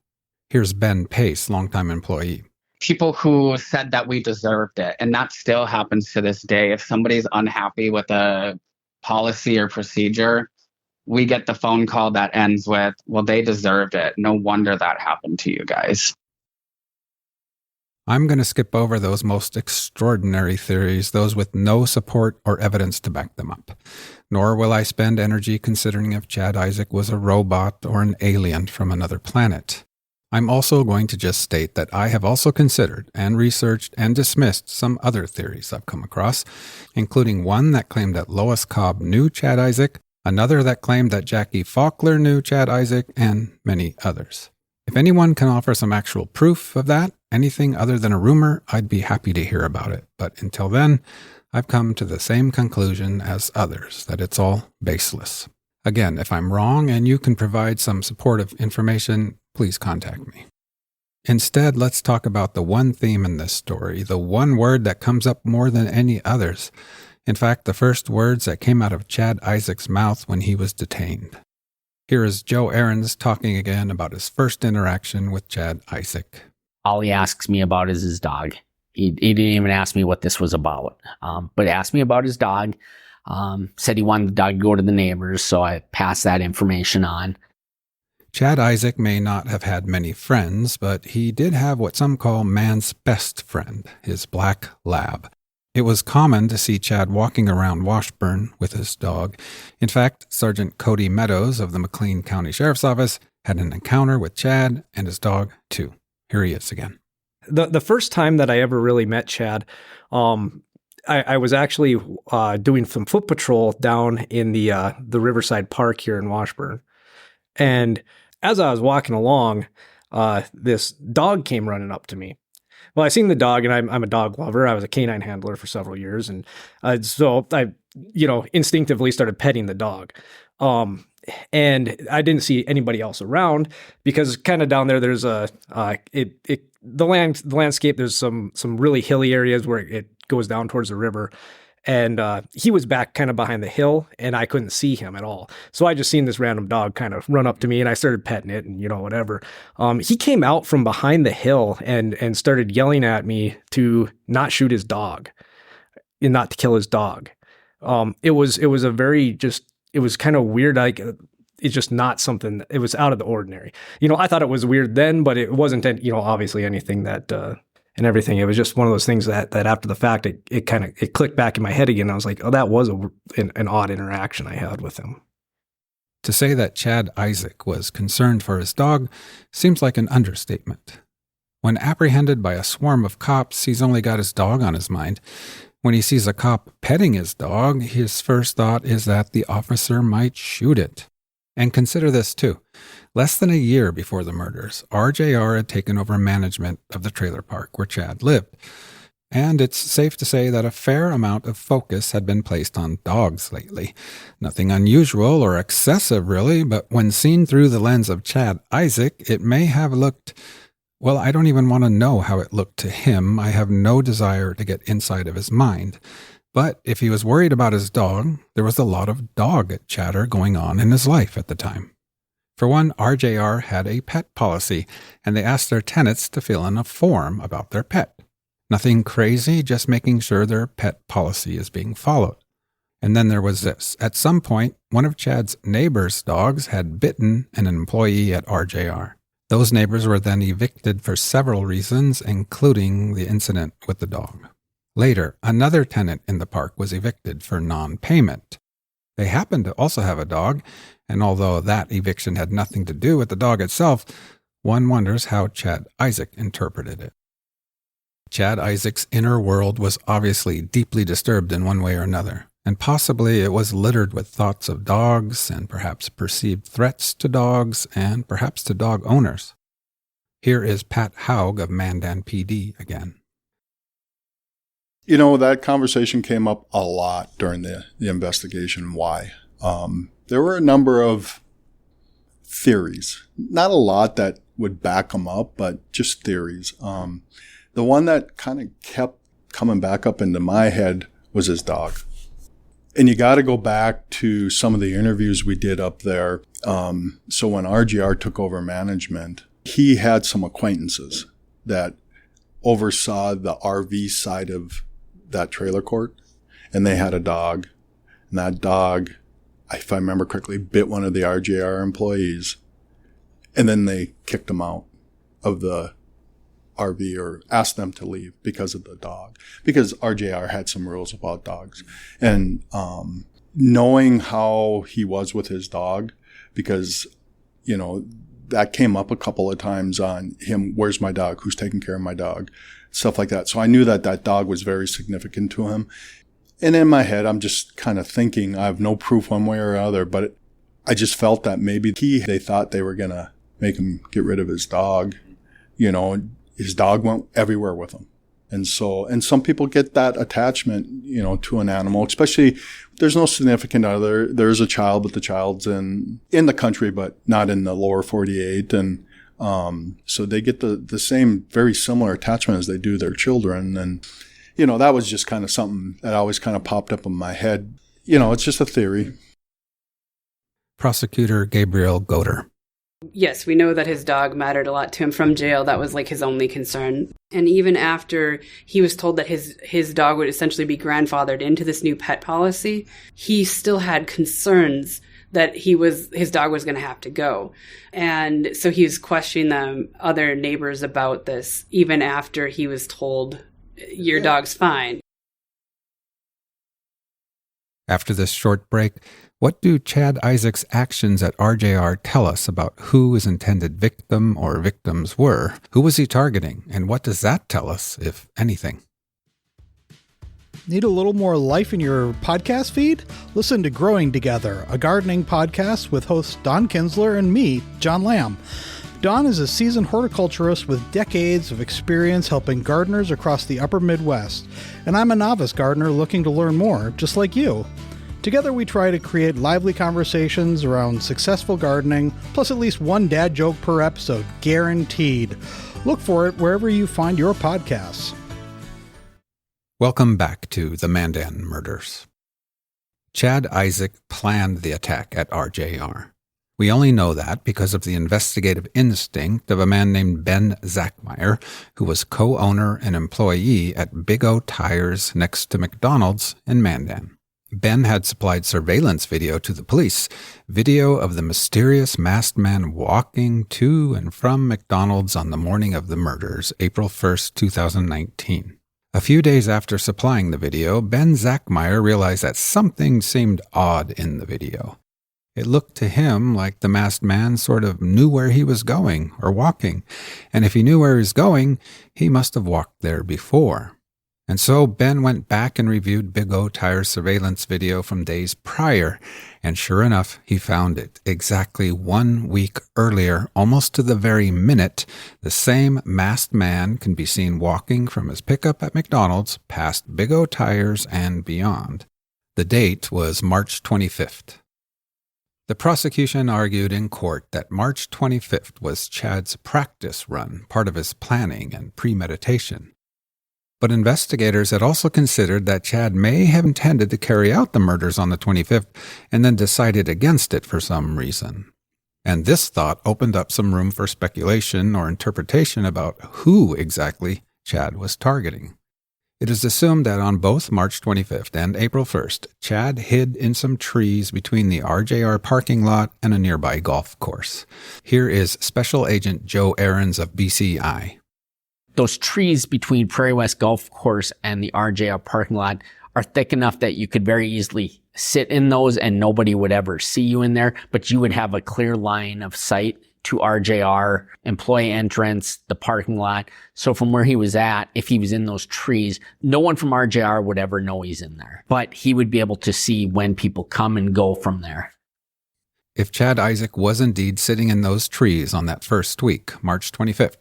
Here's Ben Pace, longtime employee. People who said that we deserved it, and that still happens to this day. If somebody's unhappy with a policy or procedure, we get the phone call that ends with, well, they deserved it. No wonder that happened to you guys. I'm going to skip over those most extraordinary theories, those with no support or evidence to back them up. Nor will I spend energy considering if Chad Isaak was a robot or an alien from another planet. I'm also going to just state that I have also considered and researched and dismissed some other theories I've come across, including one that claimed that Lois Cobb knew Chad Isaak, another that claimed that Jackie Faulkner knew Chad Isaak, and many others. If anyone can offer some actual proof of that, anything other than a rumor, I'd be happy to hear about it. But until then, I've come to the same conclusion as others, that it's all baseless. Again, if I'm wrong and you can provide some supportive information, please contact me. Instead, let's talk about the one theme in this story, the one word that comes up more than any others. In fact, the first words that came out of Chad Isaak's mouth when he was detained. Here is Joe Aarons talking again about his first interaction with Chad Isaak. All he asks me about is his dog. He didn't even ask me what this was about, but asked me about his dog. Said he wanted the dog to go to the neighbors, so I passed that information on. Chad Isaak may not have had many friends, but he did have what some call man's best friend, his black lab. It was common to see Chad walking around Washburn with his dog. In fact, Sergeant Cody Meadows of the McLean County Sheriff's Office had an encounter with Chad and his dog, too. Here he is again. The first time that I ever really met Chad, I was actually doing some foot patrol down in the Riverside Park here in Washburn. And as I was walking along, this dog came running up to me. Well, I seen the dog, and I'm a dog lover. I was a canine handler for several years, and so I, instinctively started petting the dog. And I didn't see anybody else around because kind of down there, there's the landscape. There's some really hilly areas where it goes down towards the river, And he was back kind of behind the hill, and I couldn't see him at all. So I just seen this random dog kind of run up to me, and I started petting it and, whatever. He came out from behind the hill and started yelling at me to not shoot his dog and not to kill his dog. It was kind of weird. Like, it's just not something, it was out of the ordinary. I thought it was weird then, but it wasn't, obviously anything that, and everything. It was just one of those things that after the fact, it clicked back in my head again. I was like, oh, that was an odd interaction I had with him. To say that Chad Isaak was concerned for his dog seems like an understatement. When apprehended by a swarm of cops, he's only got his dog on his mind. When he sees a cop petting his dog, his first thought is that the officer might shoot it. And consider this too. Less than a year before the murders, RJR had taken over management of the trailer park where Chad lived. And it's safe to say that a fair amount of focus had been placed on dogs lately. Nothing unusual or excessive, really, but when seen through the lens of Chad Isaak, it may have looked, well, I don't even want to know how it looked to him. I have no desire to get inside of his mind. But if he was worried about his dog, there was a lot of dog chatter going on in his life at the time. For one, RJR had a pet policy, and they asked their tenants to fill in a form about their pet. Nothing crazy, just making sure their pet policy is being followed. And then there was this. At some point, one of Chad's neighbor's dogs had bitten an employee at RJR. Those neighbors were then evicted for several reasons, including the incident with the dog. Later, another tenant in the park was evicted for non-payment. They happened to also have a dog, and although that eviction had nothing to do with the dog itself, one wonders how Chad Isaak interpreted it. Chad Isaak's inner world was obviously deeply disturbed in one way or another, and possibly it was littered with thoughts of dogs and perhaps perceived threats to dogs and perhaps to dog owners. Here is Pat Haug of Mandan PD again. That conversation came up a lot during the investigation. Why? There were a number of theories. Not a lot that would back them up, but just theories. The one that kind of kept coming back up into my head was his dog. And you got to go back to some of the interviews we did up there. So when RGR took over management, he had some acquaintances that oversaw the RV side of that trailer court, and they had a dog, and that dog, if I remember correctly, bit one of the RJR employees, and then they kicked him out of the RV or asked them to leave because of the dog, because RJR had some rules about dogs. And knowing how he was with his dog, because that came up a couple of times on him, where's my dog, who's taking care of my dog, stuff like that. So I knew that dog was very significant to him. And in my head, I'm just kind of thinking, I have no proof one way or other, but I just felt that maybe they thought they were going to make him get rid of his dog. His dog went everywhere with him. And some people get that attachment, to an animal, especially if there's no significant other. There's a child, but the child's in the country, but not in the lower 48. And so they get the same, very similar attachment as they do their children. And, that was just kind of something that always kind of popped up in my head. It's just a theory. Prosecutor Gabriel Goder. Yes, we know that his dog mattered a lot to him from jail. That was like his only concern. And even after he was told that his dog would essentially be grandfathered into this new pet policy, he still had concerns that his dog was going to have to go. And so he was questioning other neighbors about this, even after he was told, your dog's fine. After this short break, what do Chad Isaak's actions at RJR tell us about who his intended victim or victims were? Who was he targeting? And what does that tell us, if anything? Need a little more life in your podcast feed? Listen to Growing Together, a gardening podcast with hosts Don Kinsler and me, John Lamb. Don is a seasoned horticulturist with decades of experience helping gardeners across the upper Midwest, and I'm a novice gardener looking to learn more, just like you. Together we try to create lively conversations around successful gardening, plus at least one dad joke per episode, guaranteed. Look for it wherever you find your podcasts. Welcome back to the Mandan Murders. Chad Isaak planned the attack at RJR. We only know that because of the investigative instinct of a man named Ben Zachmeyer, who was co-owner and employee at Big O Tires next to McDonald's in Mandan. Ben had supplied surveillance video to the police, video of the mysterious masked man walking to and from McDonald's on the morning of the murders, April 1st, 2019. A few days after supplying the video, Ben Zachmeyer realized that something seemed odd in the video. It looked to him like the masked man sort of knew where he was going or walking, and if he knew where he was going, he must have walked there before. And so Ben went back and reviewed Big O Tire's surveillance video from days prior, and sure enough, he found it. Exactly 1 week earlier, almost to the very minute, the same masked man can be seen walking from his pickup at McDonald's past Big O Tires and beyond. The date was March 25th. The prosecution argued in court that March 25th was Chad's practice run, part of his planning and premeditation. But investigators had also considered that Chad may have intended to carry out the murders on the 25th and then decided against it for some reason. And this thought opened up some room for speculation or interpretation about who exactly Chad was targeting. It is assumed that on both March 25th and April 1st, Chad hid in some trees between the RJR parking lot and a nearby golf course. Here is Special Agent Joe Ahrens of BCI. Those trees between Prairie West Golf Course and the RJR parking lot are thick enough that you could very easily sit in those and nobody would ever see you in there, but you would have a clear line of sight to RJR, employee entrance, the parking lot. So from where he was at, if he was in those trees, no one from RJR would ever know he's in there. But he would be able to see when people come and go from there. If Chad Isaak was indeed sitting in those trees on that first week, March 25th,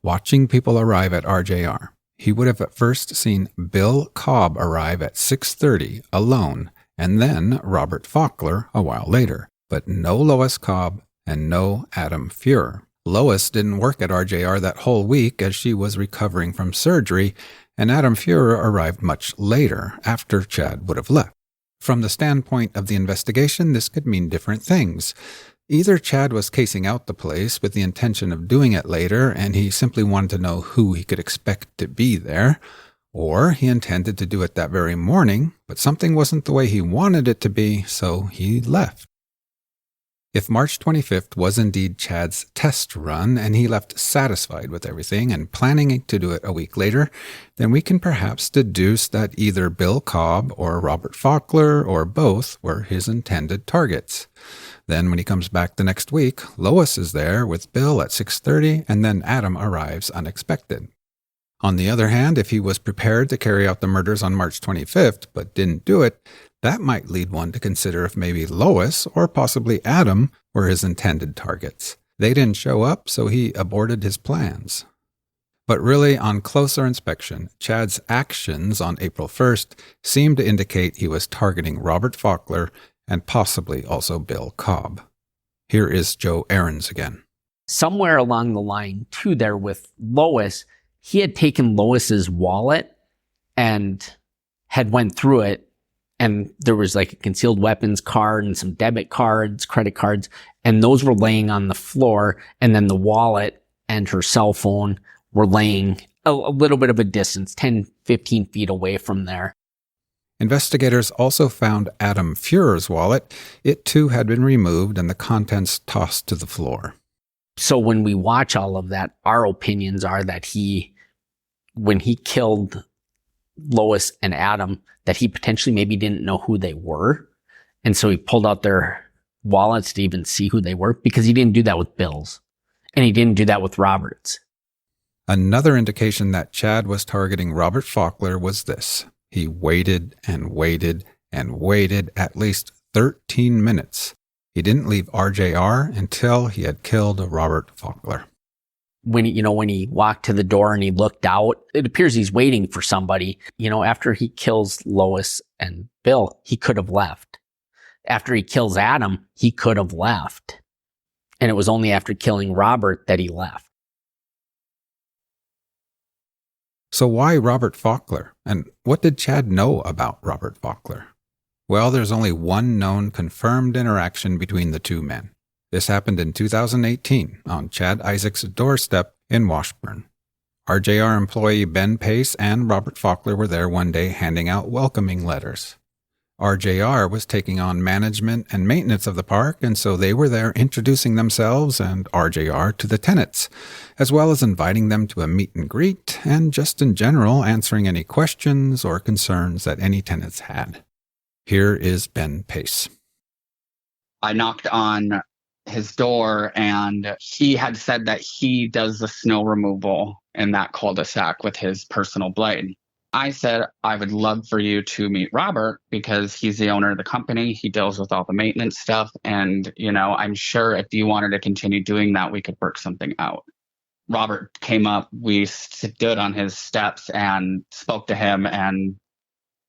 watching people arrive at RJR, he would have at first seen Bill Cobb arrive at 6:30 alone, and then Robert Faulkner a while later, but no Lois Cobb and no Adam Fuhrer. Lois didn't work at RJR that whole week as she was recovering from surgery, and Adam Fuhrer arrived much later, after Chad would have left. From the standpoint of the investigation, this could mean different things. Either Chad was casing out the place with the intention of doing it later, and he simply wanted to know who he could expect to be there, or he intended to do it that very morning, but something wasn't the way he wanted it to be, so he left. If March 25th was indeed Chad's test run and he left satisfied with everything and planning to do it a week later, then we can perhaps deduce that either Bill Cobb or Robert Faulkner or both were his intended targets. Then when he comes back the next week, Lois is there with Bill at 6:30 and then Adam arrives unexpected. On the other hand, if he was prepared to carry out the murders on March 25th but didn't do it, that might lead one to consider if maybe Lois or possibly Adam were his intended targets. They didn't show up, so he aborted his plans. But really, on closer inspection, Chad's actions on April 1st seemed to indicate he was targeting Robert Faulkner and possibly also Bill Cobb. Here is Joe Ahrens again. Somewhere along the line, too, there with Lois, he had taken Lois's wallet and had went through it, and there was like a concealed weapons card and some debit cards, credit cards, and those were laying on the floor, and then the wallet and her cell phone were laying a little bit of a distance, 10, 15 feet away from there. Investigators also found Adam Fuhrer's wallet. It too had been removed and the contents tossed to the floor. So when we watch all of that, our opinions are that when he killed Lois and Adam, that he potentially maybe didn't know who they were. And so he pulled out their wallets to even see who they were, because he didn't do that with Bill's. And he didn't do that with Robert's. Another indication that Chad was targeting Robert Faulkner was this. He waited and waited and waited at least 13 minutes. He didn't leave RJR until he had killed Robert Faulkner. When he walked to the door and he looked out, it appears he's waiting for somebody. After he kills Lois and Bill, he could have left. After he kills Adam, he could have left. And it was only after killing Robert that he left. So why Robert Faulkner? And what did Chad know about Robert Faulkner? Well, there's only one known confirmed interaction between the two men. This happened in 2018 on Chad Isaak's doorstep in Washburn. RJR employee Ben Pace and Robert Faulkner were there one day handing out welcoming letters. RJR was taking on management and maintenance of the park, and so they were there introducing themselves and RJR to the tenants, as well as inviting them to a meet and greet, and just in general answering any questions or concerns that any tenants had. Here is Ben Pace. I knocked on his door, and he had said that he does the snow removal in that cul-de-sac with his personal blade. I said, I would love for you to meet Robert because he's the owner of the company. He deals with all the maintenance stuff. And, I'm sure if you wanted to continue doing that, we could work something out. Robert came up, we stood on his steps and spoke to him, and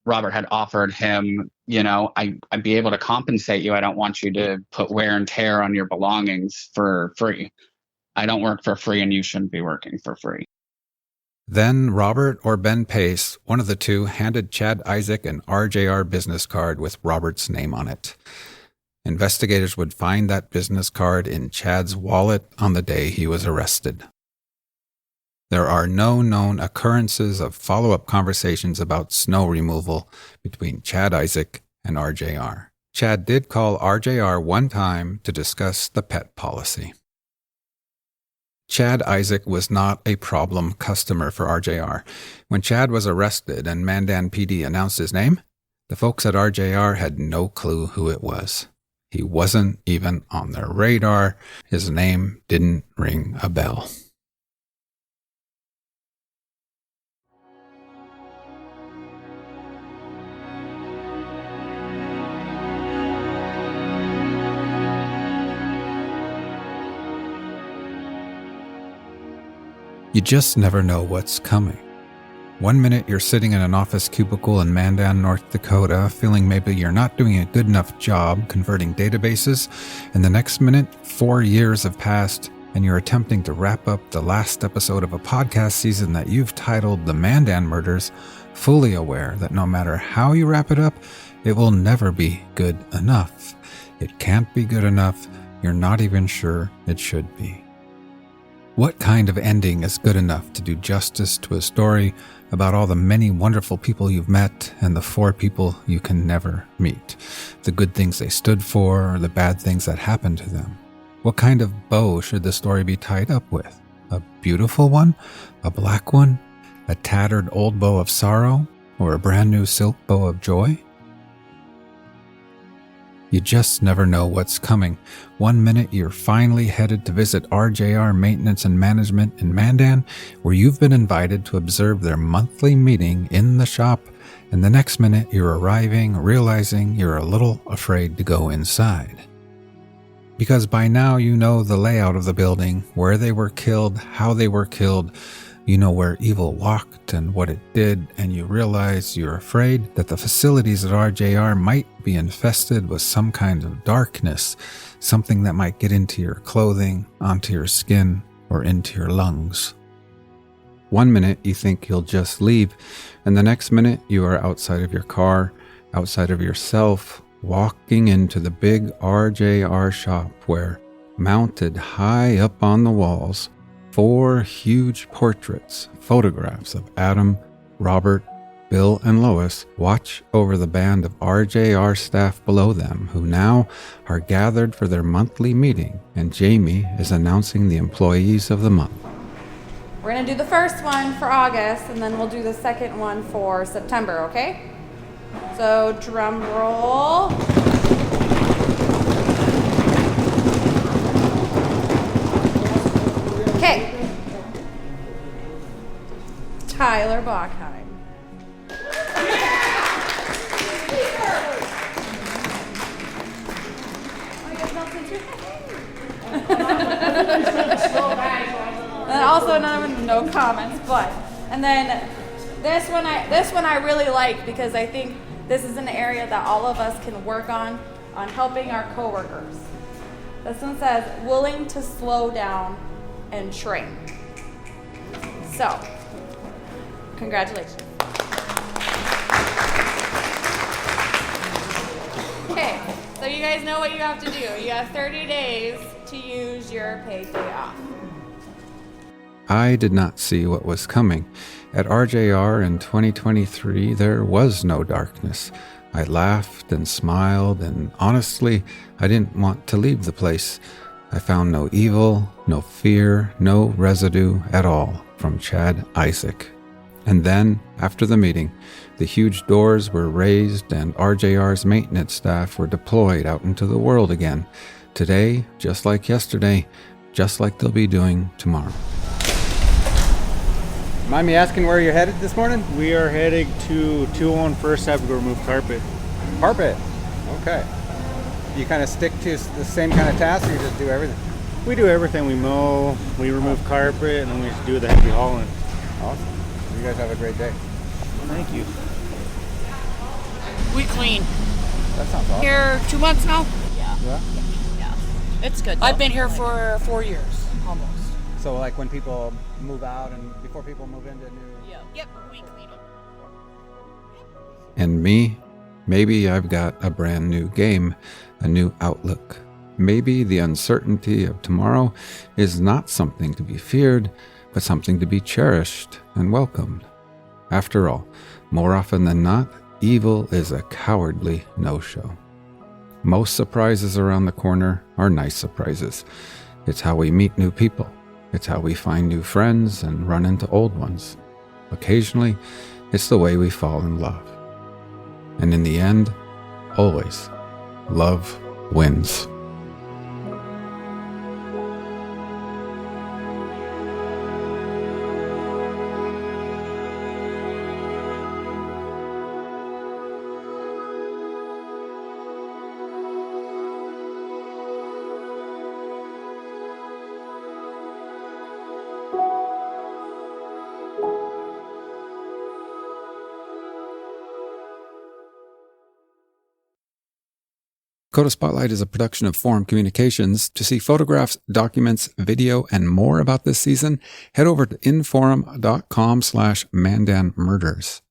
Robert had offered him, I'd be able to compensate you. I don't want you to put wear and tear on your belongings for free. I don't work for free, and you shouldn't be working for free. Then Robert or Ben Pace, one of the two, handed Chad Isaak an RJR business card with Robert's name on it. Investigators would find that business card in Chad's wallet on the day he was arrested. There are no known occurrences of follow-up conversations about snow removal between Chad Isaak and RJR. Chad did call RJR one time to discuss the pet policy. Chad Isaak was not a problem customer for RJR. When Chad was arrested and Mandan PD announced his name, the folks at RJR had no clue who it was. He wasn't even on their radar. His name didn't ring a bell. You just never know what's coming. One minute you're sitting in an office cubicle in Mandan, North Dakota, feeling maybe you're not doing a good enough job converting databases, and the next minute, 4 years have passed, and you're attempting to wrap up the last episode of a podcast season that you've titled The Mandan Murders, fully aware that no matter how you wrap it up, it will never be good enough. It can't be good enough. You're not even sure it should be. What kind of ending is good enough to do justice to a story about all the many wonderful people you've met and the 4 people you can never meet? The good things they stood for or the bad things that happened to them? What kind of bow should the story be tied up with? A beautiful one? A black one? A tattered old bow of sorrow? Or a brand new silk bow of joy? You just never know what's coming. One minute you're finally headed to visit RJR Maintenance and Management in Mandan, where you've been invited to observe their monthly meeting in the shop, and the next minute you're arriving, realizing you're a little afraid to go inside. Because by now you know the layout of the building, where they were killed, how they were killed. You know where evil walked and what it did, and you realize you're afraid that the facilities at RJR might be infested with some kind of darkness, something that might get into your clothing, onto your skin, or into your lungs. One minute you think you'll just leave, and the next minute you are outside of your car, outside of yourself, walking into the big RJR shop where, mounted high up on the walls, 4 huge portraits, photographs of Adam, Robert, Bill, and Lois watch over the band of RJR staff below them, who now are gathered for their monthly meeting, and Jamie is announcing the employees of the month. We're going to do the first one for August, and then we'll do the second one for September, okay? So, drum roll. Okay. Tyler Bachheim. And also none of them, no comments, but and then this one I really like because I think this is an area that all of us can work on helping our coworkers. This one says willing to slow down and train. So Congratulations. Okay, so you guys know what you have to do. You have 30 days to use your paid day off. I did not see what was coming. At RJR in 2023, there was no darkness. I laughed and smiled, and honestly, I didn't want to leave the place. I found no evil, no fear, no residue at all from Chad Isaak. And then, after the meeting, the huge doors were raised and RJR's maintenance staff were deployed out into the world again. Today, just like yesterday, just like they'll be doing tomorrow. Mind me asking where you're headed this morning? We are heading to 201 First Ave to go remove carpet. Carpet? Okay. You kind of stick to the same kind of tasks, or you just do everything? We do everything. We mow, we remove carpet, and then we do the heavy hauling. Awesome. You guys have a great day. Thank you. We clean. That sounds awesome. Here 2 months now? Yeah? It's good. I've been here for 4 years, almost. So like when people move out and before people move into new... Yep, we clean them. And me? Maybe I've got a brand new game, a new outlook. Maybe the uncertainty of tomorrow is not something to be feared, but something to be cherished and welcomed. After all, more often than not, evil is a cowardly no-show. Most surprises around the corner are nice surprises. It's how we meet new people. It's how we find new friends and run into old ones. Occasionally, it's the way we fall in love. And in the end, always, love wins. Dakota Spotlight is a production of Forum Communications. To see photographs, documents, video, and more about this season, head over to inforum.com/Mandan Murders.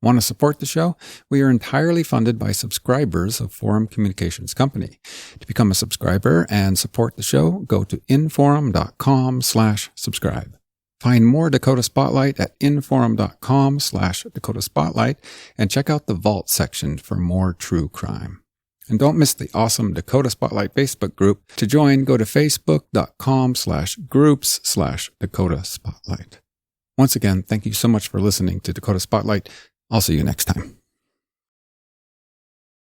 Want to support the show? We are entirely funded by subscribers of Forum Communications Company. To become a subscriber and support the show, go to inforum.com/subscribe. Find more Dakota Spotlight at inforum.com/Dakota Spotlight and check out the Vault section for more true crime. And don't miss the awesome Dakota Spotlight Facebook group. To join, go to facebook.com/groups/Dakota Spotlight. Once again, thank you so much for listening to Dakota Spotlight. I'll see you next time.